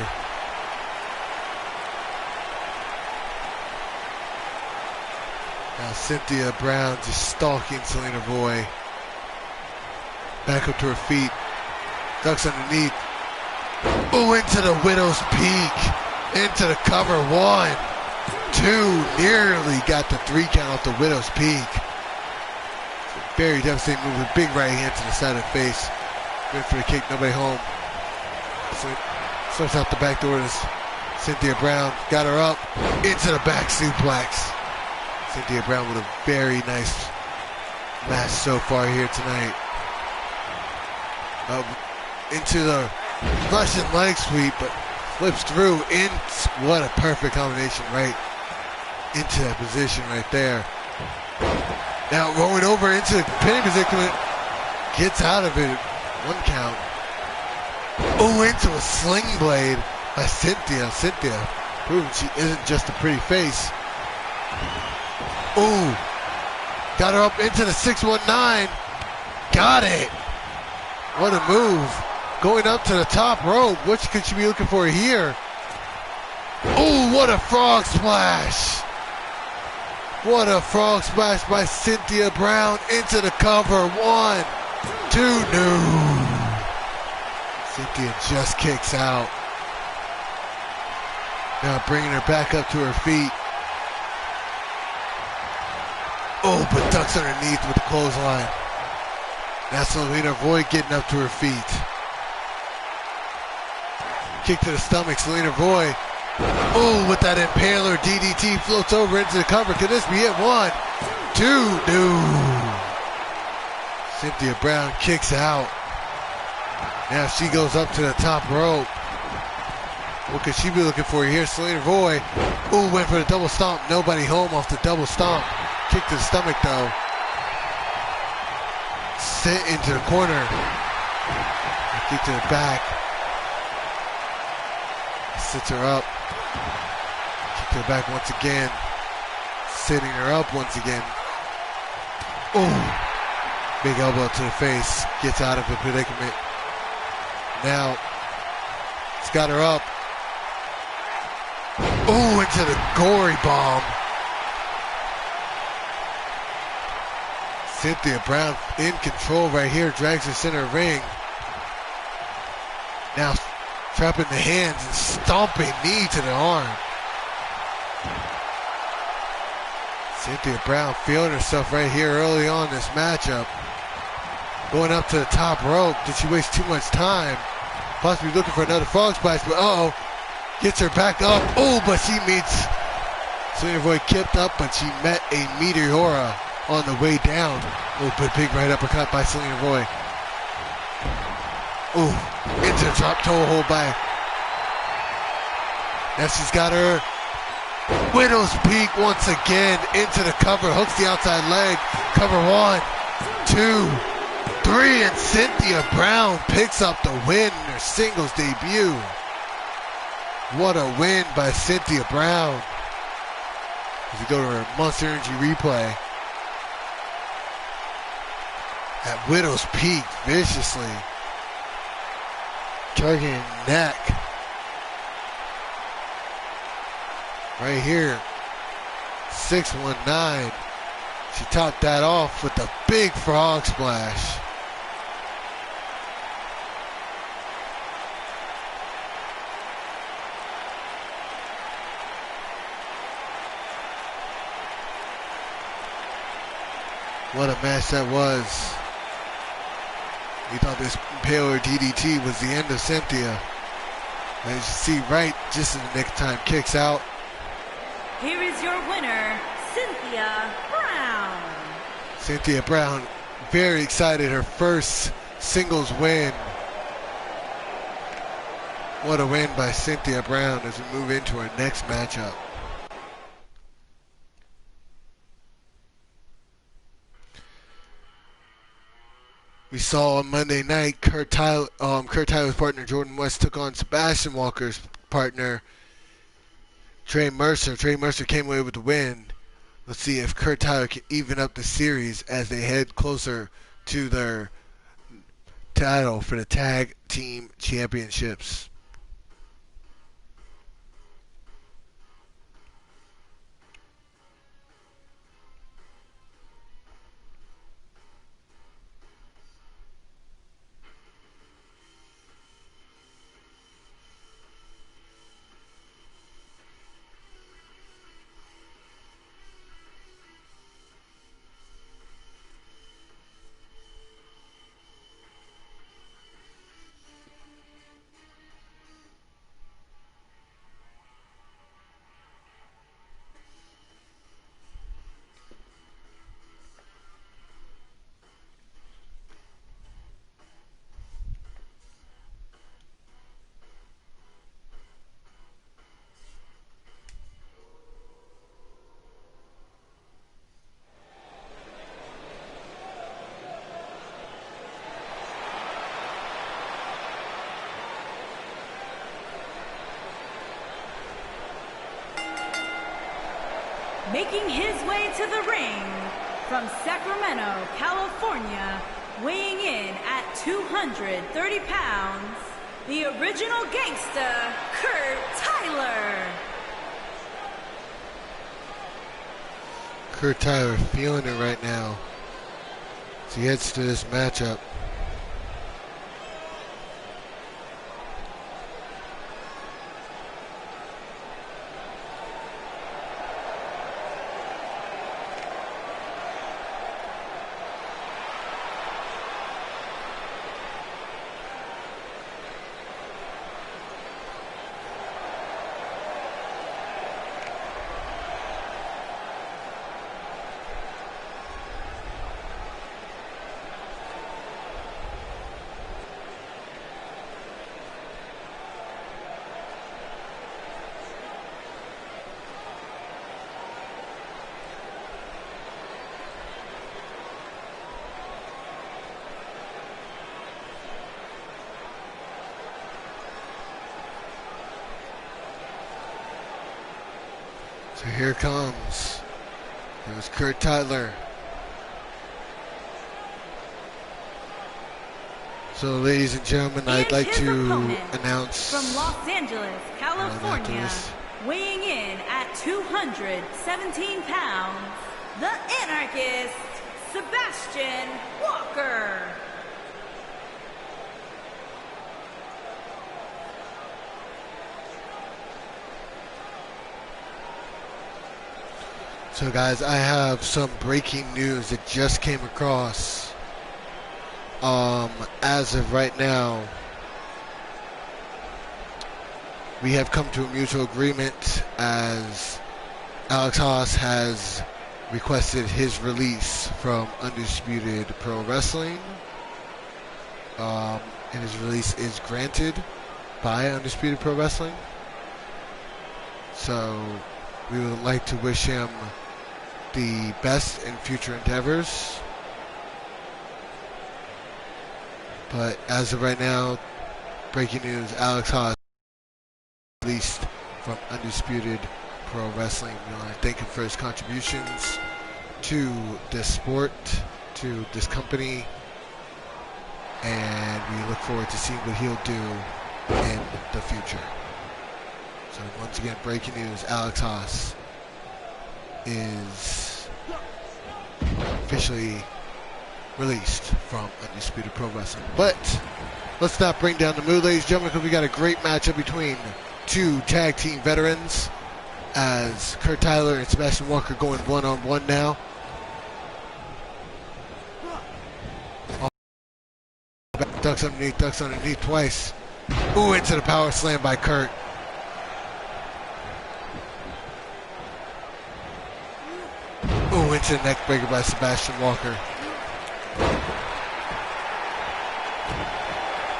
Now Cynthia Brown just stalking Selena Roy. Back up to her feet. Ducks underneath. Oh, into the Widow's Peak. Into the cover. 1, 2. Nearly got the 3 count off the Widow's Peak. Very devastating move with a big right hand to the side of the face. Went for the kick. Nobody home. Slips out the back door. Cynthia Brown got her up into the back suplex. Cynthia Brown with a very nice match so far here tonight. Into the Russian leg sweep, but flips through. What a perfect combination right into that position right there. Now rolling over into the pinning predicament. Gets out of it. 1 count. Oh, into a sling blade by Cynthia. Cynthia proving she isn't just a pretty face. Ooh, got her up into the 619. Got it. What a move. Going up to the top rope. What could she be looking for here? Ooh, what a frog splash. What a frog splash by Cynthia Brown into the cover. 1, 2, no. Cynthia just kicks out. Now bringing her back up to her feet. Oh, but ducks underneath with the clothesline. Now Selena Roy getting up to her feet. Kick to the stomach, Selena Roy. Oh, with that impaler, DDT floats over into the cover. Could this be it? 1, 2, no. Cynthia Brown kicks out. Now she goes up to the top rope. What could she be looking for here? Selena Roy. Oh, went for the double stomp. Nobody home off the double stomp. Kick to the stomach though. Sit into the corner. Kick to the back. Sits her up. Kick to the back once again. Sitting her up once again. Oh, big elbow to the face. Gets out of the predicament. Now, it's got her up. Oh, into the gory bomb. Cynthia Brown in control right here, drags her center ring. Now trapping the hands and stomping knee to the arm. Cynthia Brown feeling herself right here early on in this matchup. Going up to the top rope. Did she waste too much time? Possibly looking for another frog splash, but uh-oh. Gets her back up. Oh, but she meets Selena Roy kipped up, but she met a Meteora on the way down. Oh, but big right uppercut by Selena Roy. Oh, into the drop toe hold by. Now she's got her Widow's Peak once again into the cover. Hooks the outside leg. Cover 1, 2, 3, and Cynthia Brown picks up the win in her singles debut. What a win by Cynthia Brown. As we go to her Monster Energy replay. At Widow's Peak, viciously. Targeting neck. Right here. 619. She topped that off with a big frog splash. What a match that was. We thought this Paler DDT was the end of Cynthia. As you see, right just in the nick of time, kicks out. Here is your winner, Cynthia Brown. Cynthia Brown, very excited, her first singles win. What a win by Cynthia Brown as we move into our next matchup. We saw on Monday night Kurt Tyler's partner Jordan West took on Sebastian Walker's partner Trey Mercer. Trey Mercer came away with the win. Let's see if Kurt Tyler can even up the series as they head closer to their title for the Tag Team Championships. Making his way to the ring from Sacramento, California, weighing in at 230 pounds, the original gangsta, Kurt Tyler. Kurt Tyler feeling it right now as he heads to this matchup. So here comes. There's Kurt Tyler. So ladies and gentlemen, I'd like to announce from Los Angeles, California, weighing in at 217 pounds, the anarchist, Sebastian Walker. So guys, I have some breaking news that just came across. As of right now, we have come to a mutual agreement as Alex Haas has requested his release from Undisputed Pro Wrestling. And his release is granted by Undisputed Pro Wrestling. So we would like to wish him the best in future endeavors. But as of right now, breaking news, Alex Haas released from Undisputed Pro Wrestling. We want to thank him for his contributions to this sport, to this company, and we look forward to seeing what he'll do in the future. So once again, breaking news, Alex Haas is officially released from Undisputed Pro Wrestling. But let's not bring down the mood, ladies and gentlemen, because we got a great matchup between two tag team veterans as Kurt Tyler and Sebastian Walker going one-on-one now. Ducks underneath twice. Ooh, into the power slam by Kurt. Ooh, into the neck breaker by Sebastian Walker.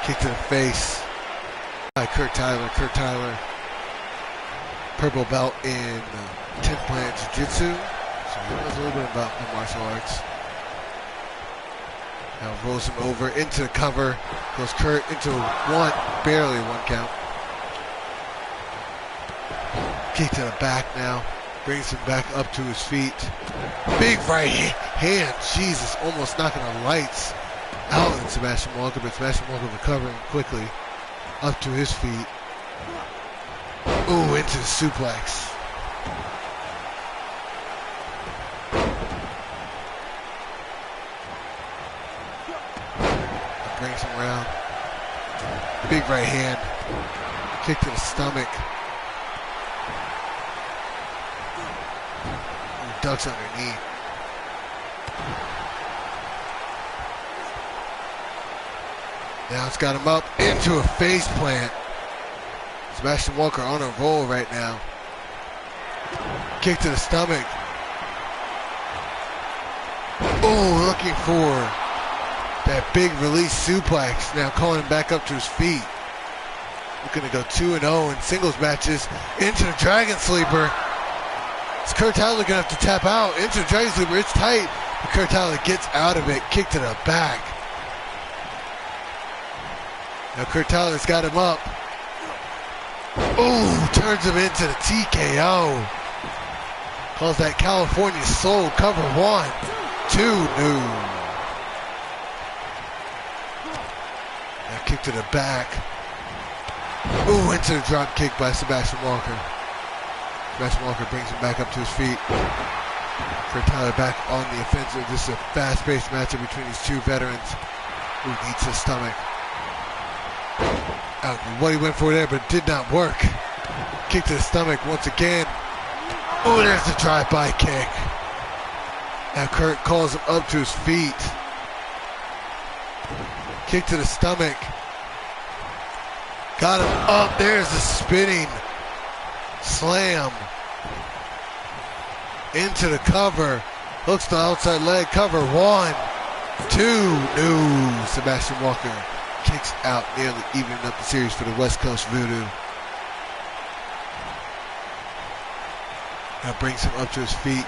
Kick to the face by Kurt Tyler. Kurt Tyler, purple belt in 10th Planet Jiu-Jitsu. So he knows a little bit about the martial arts. Now rolls him over into the cover. Goes Kurt into barely one count. Kick to the back now. Brings him back up to his feet. Big right hand. Jesus, almost knocking the lights out in Sebastian Walker, but Sebastian Walker recovering quickly up to his feet. Ooh, into the suplex. Brings him around. Big right hand. Kick to the stomach. And ducks underneath. Now it's got him up into a face plant. Sebastian Walker on a roll right now. Kick to the stomach. Oh, looking for that big release suplex. Now calling him back up to his feet. Looking to go 2-0 in singles matches. Into the Dragon Sleeper. Is Kurt Tyler gonna have to tap out? Into the Dragon Sleeper. It's tight. But Kurt Tyler gets out of it. Kick to the back. Now Kurt Tyler's got him up. Ooh, turns him into the TKO. Calls that California Soul. Cover 1, 2, new. Now kick to the back. Ooh, into the drop kick by Sebastian Walker. Sebastian Walker brings him back up to his feet. Kurt Tyler back on the offensive. This is a fast-paced matchup between these two veterans. Who needs his stomach. I don't know what he went for there, but it did not work. Kick to the stomach once again. Oh, there's the drive-by kick. Now Kurt calls him up to his feet. Kick to the stomach. Got him up. There's the spinning slam. Into the cover. Hooks the outside leg. Cover 1, 2, no. Sebastian Walker kicks out, nearly evening up the series for the West Coast Voodoo. Now brings him up to his feet.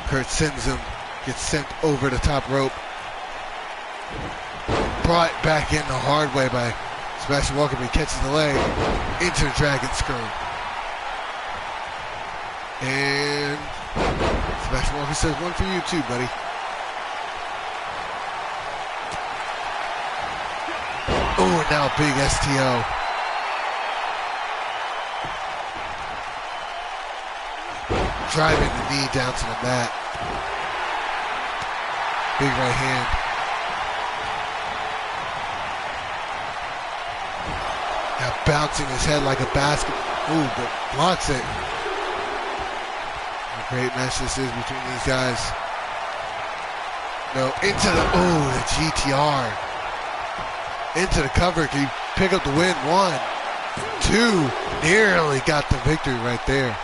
Kurt sends him, gets sent over the top rope. Brought back in the hard way by Sebastian Walker, but he catches the leg into the Dragon Screw. And Sebastian Walker says, one for you too, buddy. Oh, and now big STO. Driving the knee down to the mat. Big right hand. Now bouncing his head like a basket. Ooh, but blocks it. A great match this is between these guys. No, into the GTR. Into the cover. Can he pick up the win? 1, 2. Nearly got the victory right there.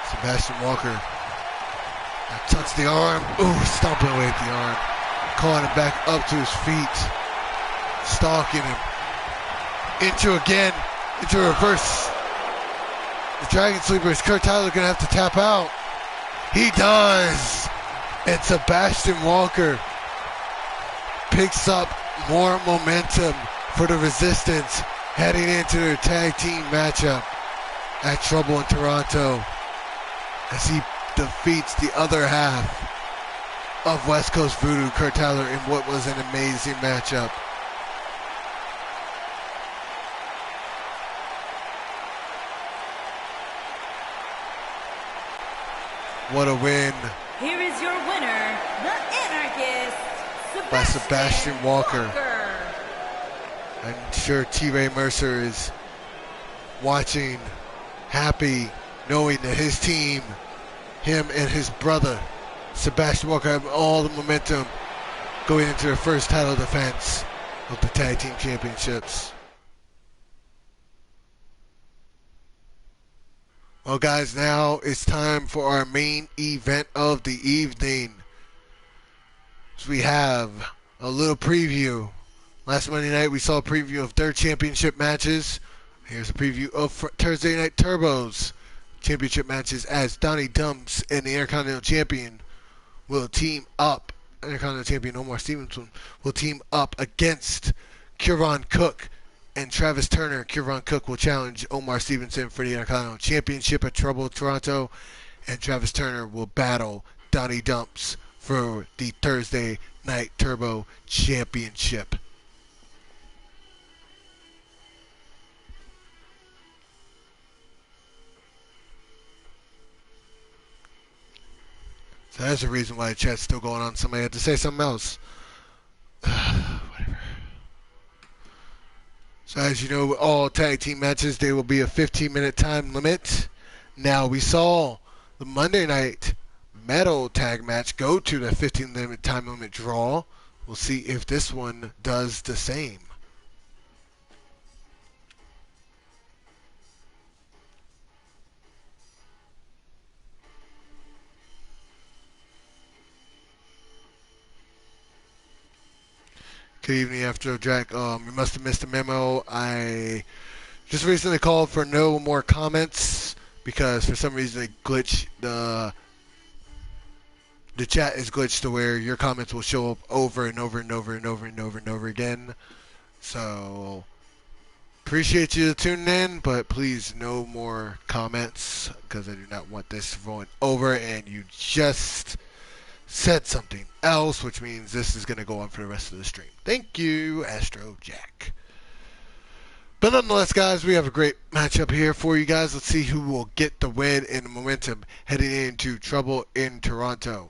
Sebastian Walker now tucks the arm. Ooh, stomping away at the arm. Calling him back up to his feet. Stalking him. Into a reverse. The Dragon Sleeper. Is Kurt Tyler going to have to tap out? He does. And Sebastian Walker picks up more momentum for the Resistance heading into their tag team matchup at Trouble in Toronto, as he defeats the other half of West Coast Voodoo, Kurt Tyler, in what was an amazing matchup. What a win Here is your winner, the Anarchist, by Sebastian Walker. Walker. I'm sure T-Ray Mercer is watching, happy, knowing that his team, him and his brother, Sebastian Walker, have all the momentum going into their first title defense of the Tag Team Championships. Well, guys, now it's time for our main event of the evening. So we have a little preview. Last Monday night, we saw a preview of their championship matches. Here's a preview of Thursday Night Turbo's championship matches as Donnie Dumps and the Intercontinental Champion will team up. Intercontinental Champion Omar Stevenson will team up against Kieran Cook and Travis Turner. Kieran Cook will challenge Omar Stevenson for the Intercontinental Championship at Trouble Toronto, and Travis Turner will battle Donnie Dumps for the Thursday Night Turbo Championship. So that's the reason why the chat's still going on. Somebody had to say something else. Whatever. So as you know, all tag team matches, there will be a 15-minute time limit. Now we saw the Monday night metal tag match go to the 15-minute time limit draw. We'll see if this one does the same. Good evening, After Jack. You must have missed a memo. I just recently called for no more comments because for some reason it glitched. The chat is glitched to where your comments will show up over and over and over and over and over and over again. So appreciate you tuning in, but please no more comments because I do not want this rolling over and you just said something else, which means this is going to go on for the rest of the stream. Thank you, Astro Jack. But nonetheless, guys, we have a great matchup here for you guys. Let's see who will get the win and the momentum heading into Trouble in Toronto.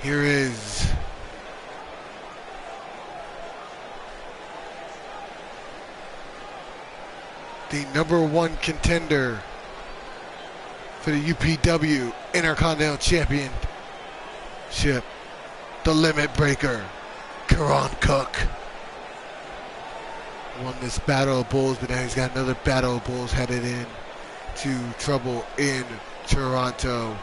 Here is the number one contender for the UPW Intercontinental Championship, the Limit Breaker, Kieran Cook. Won this Battle of Bulls, but now he's got another Battle of Bulls headed in to Trouble in Toronto.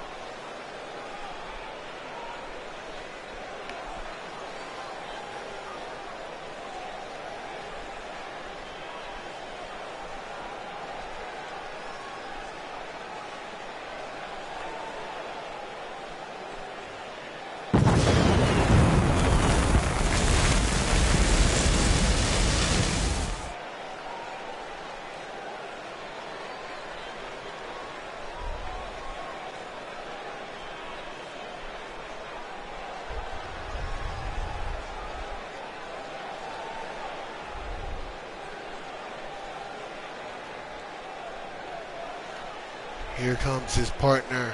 Here comes his partner.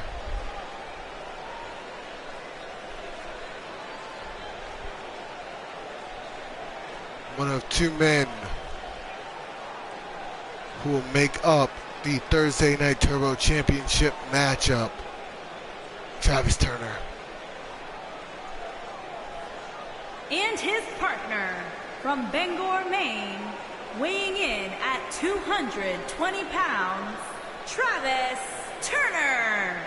One of two men who will make up the Thursday Night Turbo Championship matchup. Travis Turner. And his partner from Bangor, Maine, weighing in at 220 pounds, Travis Turner.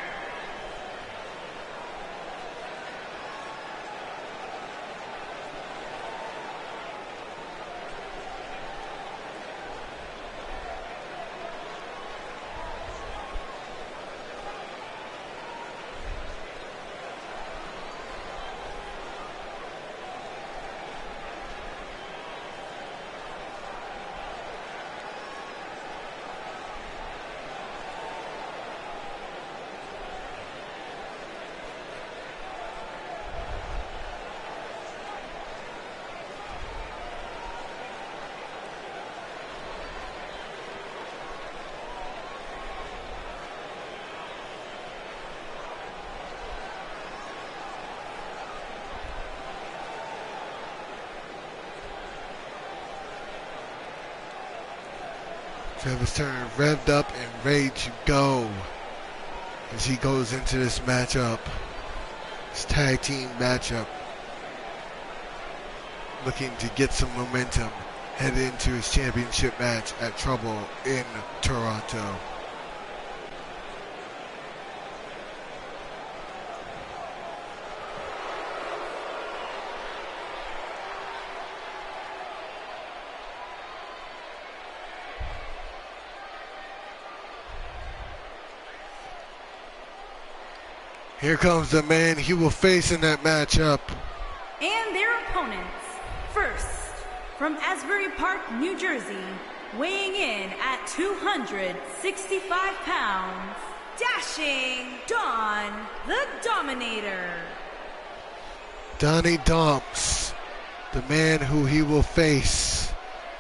to have his turn revved up and ready to go as he goes into this matchup, this tag team matchup, looking to get some momentum headed into his championship match at Trouble in Toronto. Here comes the man he will face in that matchup. And their opponents. First, from Asbury Park, New Jersey, weighing in at 265 pounds, Dashing Don the Dominator. Donnie Dumps, the man who he will face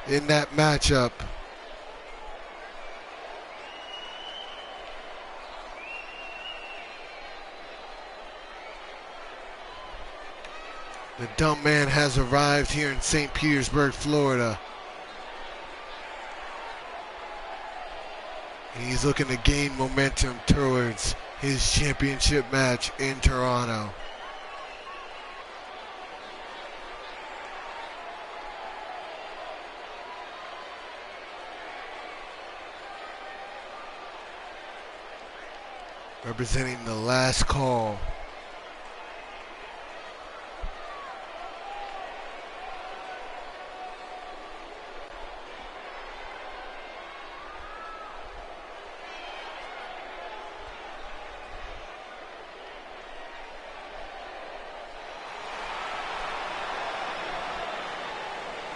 in that matchup. The Dump Man has arrived here in St. Petersburg, Florida. And he's looking to gain momentum towards his championship match in Toronto. Representing the Last Call.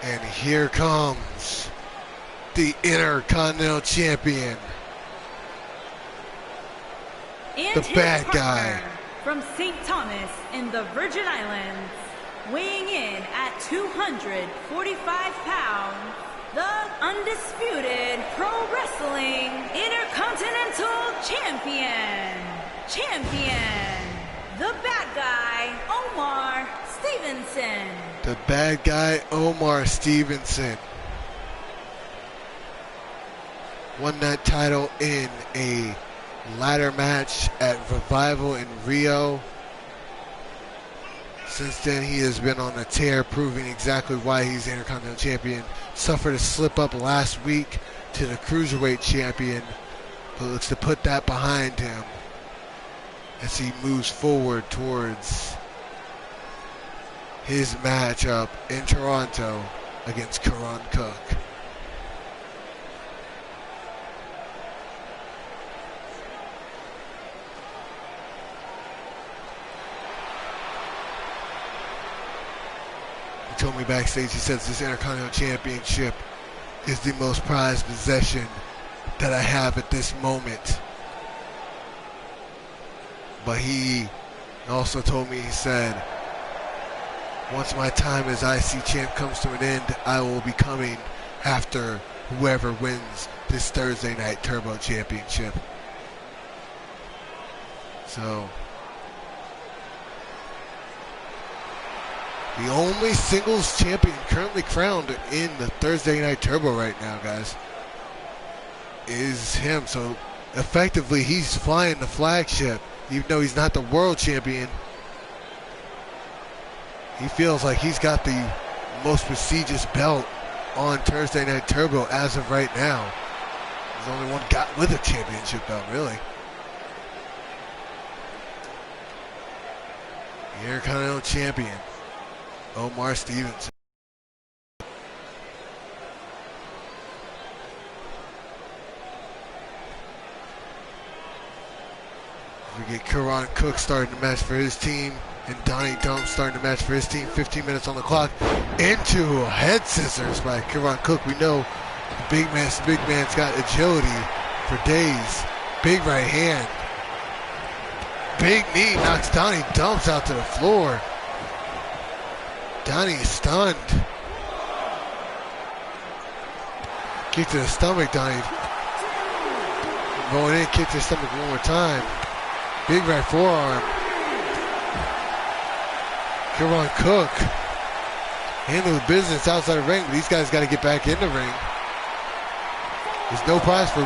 And here comes the Intercontinental Champion, And the his bad partner guy. from St. Thomas in the Virgin Islands, weighing in at 245 pounds, the undisputed Pro Wrestling Intercontinental Champion, the bad guy, Omar Stevenson. The bad guy, Omar Stevenson, won that title in a ladder match at Revival in Rio. Since then, he has been on a tear, proving exactly why he's Intercontinental Champion. Suffered a slip up last week to the Cruiserweight Champion, but looks to put that behind him as he moves forward towards his matchup in Toronto against Karan Cook. He told me backstage, he says this Intercontinental Championship is the most prized possession that I have at this moment. But he also told me, he said, once my time as IC champ comes to an end, I will be coming after whoever wins this Thursday Night Turbo Championship. So, the only singles champion currently crowned in the Thursday Night Turbo right now, guys, is him. So, effectively, he's flying the flagship, even though he's not the world champion. He feels like he's got the most prestigious belt on Thursday Night Turbo as of right now. He's the only one got with a championship belt, really. The Intercontinental Champion, Omar Stevenson. We get Karan Cook starting the match for his team, and Donnie Dump starting the match for his team. 15 minutes on the clock. Into head scissors by Karan Cook. We know the big man's got agility for days. Big right hand. Big knee knocks Donnie Dumps out to the floor. Donnie is stunned. Kick to the stomach, Donnie. Going in, kick to the stomach one more time. Big right forearm. Karan Cook handling the business outside the ring, but these guys got to get back in the ring. There's no prize for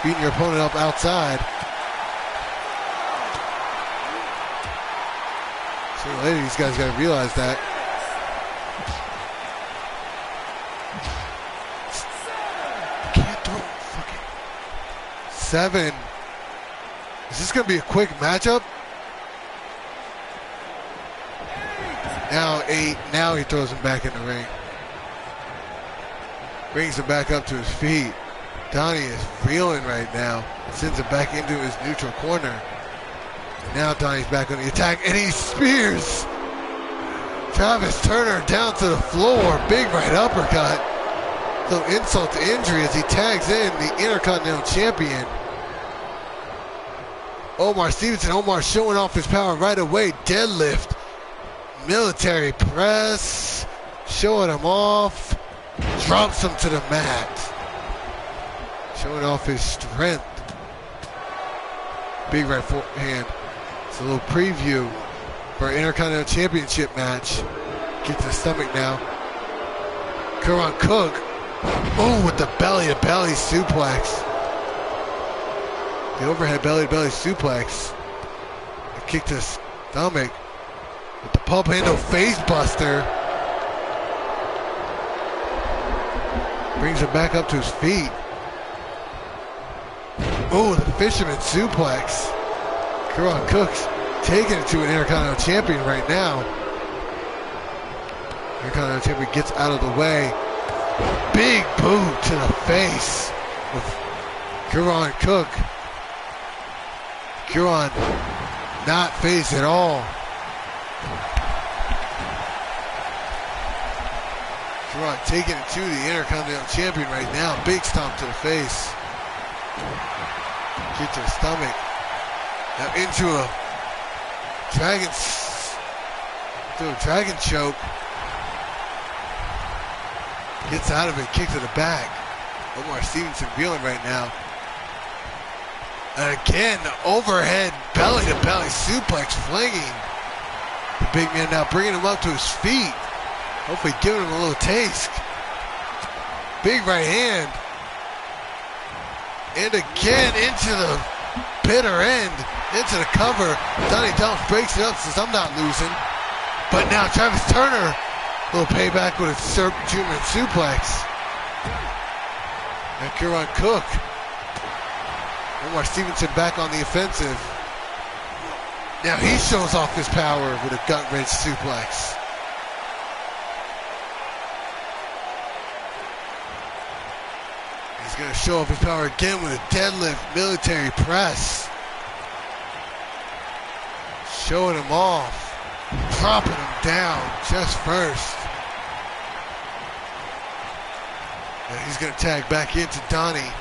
beating your opponent up outside. Sooner or later, these guys got to realize that. Can't throw fucking 7. Is this going to be a quick matchup? Now 8. Now he throws him back in the ring. Brings him back up to his feet. Donnie is reeling right now. Sends him back into his neutral corner. And now Donnie's back on the attack, and he spears Travis Turner down to the floor. Big right uppercut. So insult to injury as he tags in the Intercontinental Champion, Omar Stevenson. Omar showing off his power right away. Deadlift. Military press. Showing him off. Drops him to the mat. Showing off his strength. Big right forehand. It's a little preview for our Intercontinental Championship match. Get to the stomach now. Karan Cook. Oh, with the belly-to-belly suplex. The overhead belly-to-belly suplex. A kick to the stomach. With the pump handle face buster. Brings him back up to his feet. Oh, the fisherman suplex. Karan Cook's taking it to an Intercontinental Champion right now. Intercontinental Champion gets out of the way. Big boot to the face of Karan Cook. Karan not phased at all. Karan taking it to the Intercontinental Champion right now. Big stomp to the face. Kick to the stomach. Now into a dragon choke. Gets out of it, kick to the back. Omar Stevenson reeling right now. And again, the overhead belly-to-belly suplex flinging. The big man now bringing him up to his feet. Hopefully giving him a little taste. Big right hand. And again into the bitter end, into the cover. Donnie Dumps breaks it up, says I'm not losing. But now Travis Turner will pay back with a Superman suplex. And Karan Cook. Omar Stevenson back on the offensive. Now he shows off his power with a gut-wrench suplex. He's going to show off his power again with a deadlift military press. Showing him off. Dropping him down chest first. And he's going to tag back into Donnie.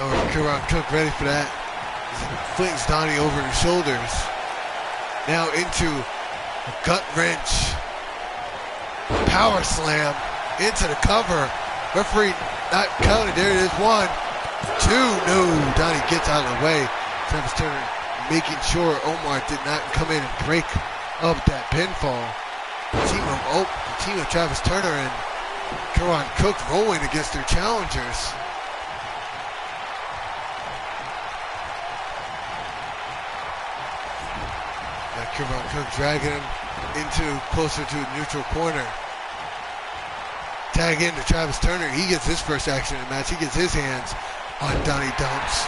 Oh, Karan Cook ready for that. He flings Donnie over his shoulders. Now into a gut wrench. Power slam into the cover. Referee not counting. There it is. 1, 2. No. Donnie gets out of the way. Travis Turner making sure Omar did not come in and break up that pinfall. The team of Travis Turner and Karan Cook rolling against their challengers. Now Karan Cook dragging him closer to the neutral corner. Tag into Travis Turner. He gets his first action in the match. He gets his hands on Donnie Dumps.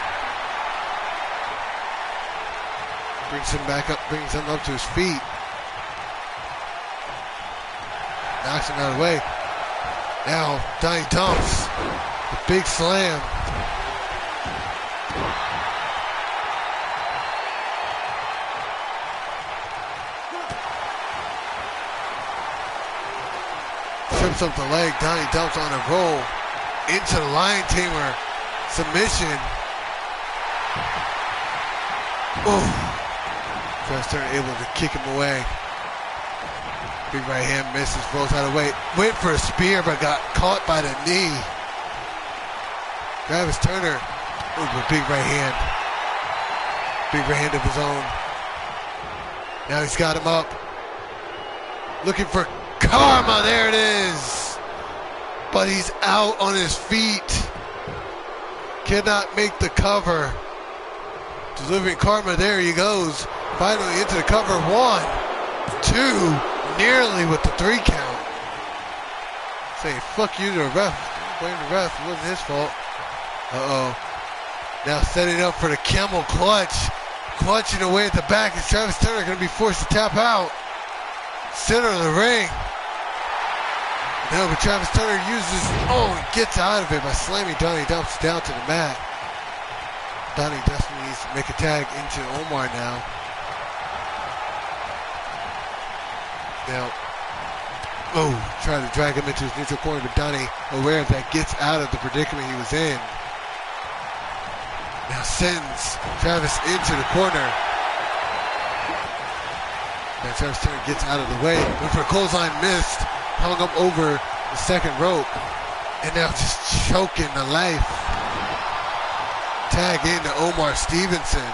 Brings him up to his feet. Knocks him out of the way. Now Donnie Dumps. The big slam. Trips up the leg. Donnie Dumps on a roll. Into the Lion Tamer submission. Oh. Travis Turner able to kick him away. Big right hand misses, rolls out of the way. Went for a spear, but got caught by the knee. Travis Turner, with a big right hand. Big right hand of his own. Now he's got him up. Looking for karma, there it is. but he's out on his feet. Cannot make the cover. Delivering karma, there he goes. Finally into the cover. 1, 2, nearly with the 3 count. Saying fuck you to the ref. Blame the ref, it wasn't his fault. Uh-oh. Now setting up for the camel clutch. Clutching away at the back. Is Travis Turner going to be forced to tap out? Center of the ring. No, but Travis Turner uses, and gets out of it by slamming Donnie Dumps down to the mat. Donnie definitely needs to make a tag into Omar now. Trying to drag him into his neutral corner, but Donnie, aware of that, gets out of the predicament he was in. Now sends Travis into the corner. Now Travis Turner gets out of the way. Went for a clothesline, missed. Hung up over the second rope. And now just choking the life. Tag into Omar Stevenson.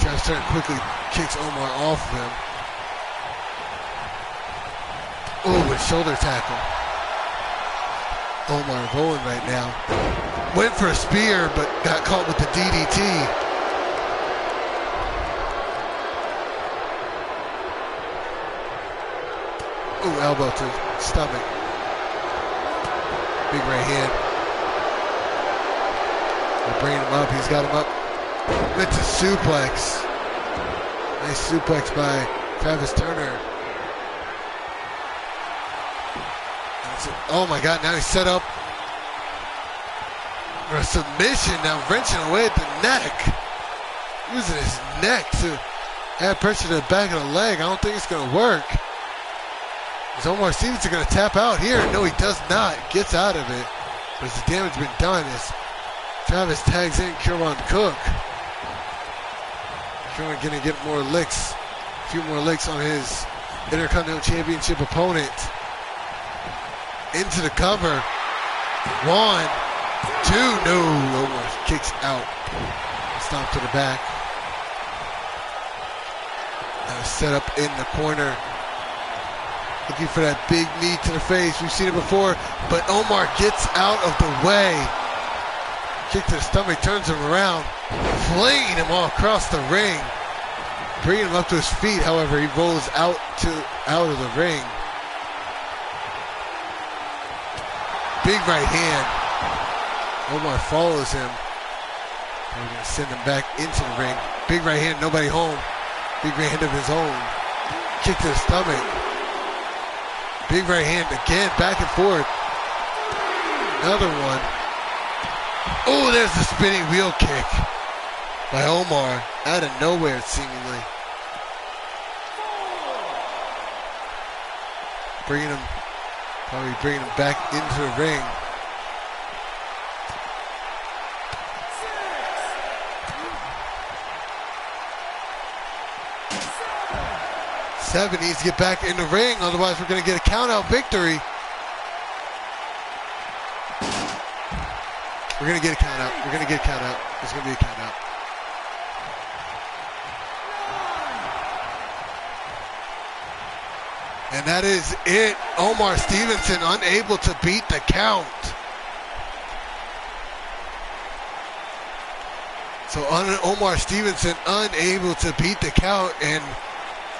Travis Turner quickly kicks Omar off of him. With shoulder tackle. Omar rolling right now. Went for a spear, but got caught with the DDT. Elbow to stomach. Big right hand. They're bringing him up. He's got him up. Went to suplex. Nice suplex by Travis Turner. Oh my God, now he's set up for a submission, now wrenching away at the neck. Using his neck to add pressure to the back of the leg. I don't think it's going to work. Is Omar Stevenson going to tap out here? No, he does not. Gets out of it. But has the damage been done as Travis tags in Kieran Cook. Kieran going to get more licks. A few more licks on his Intercontinental Championship opponent. Into the cover. 1, 2, no. Omar kicks out. Stomp to the back. Now set up in the corner. Looking for that big knee to the face. We've seen it before, but Omar gets out of the way. Kick to the stomach, turns him around, flinging him all across the ring. Bringing him up to his feet, however, he rolls out of the ring. Big right hand. Omar follows him. We're going to send him back into the ring. Big right hand, nobody home. Big right hand of his own. Kick to the stomach. Big right hand again, back and forth. Another one. Oh, there's the spinning wheel kick by Omar. Out of nowhere, seemingly. Probably bringing him back into the ring. Seven needs to get back in the ring, otherwise we're going to get a count-out victory. We're going to get a count-out. We're going to get a count-out. There's going to be a count-out. And that is it. Omar Stevenson unable to beat the count. So Omar Stevenson unable to beat the count, and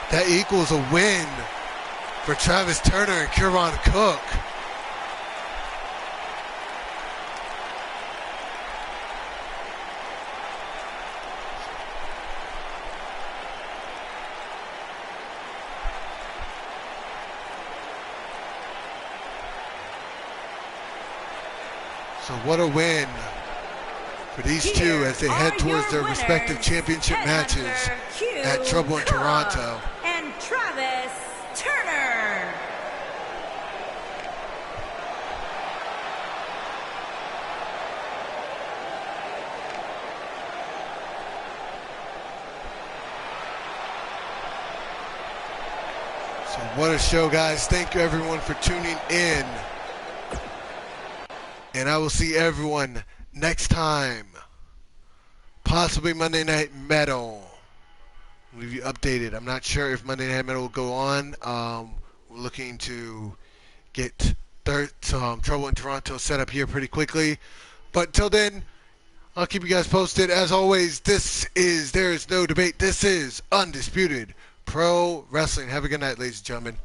that equals a win for Travis Turner and Kieran Cook. So what a win for these two as they head towards their respective championship matches at Trouble in Toronto. And Travis Turner. So what a show, guys. Thank you everyone for tuning in. And I will see everyone next time. Possibly Monday Night Metal. We'll leave you updated. I'm not sure if Monday Night Metal will go on. looking to get some Trouble in Toronto set up here pretty quickly. But until then, I'll keep you guys posted. As always, there is no debate. This is Undisputed Pro Wrestling. Have a good night, ladies and gentlemen.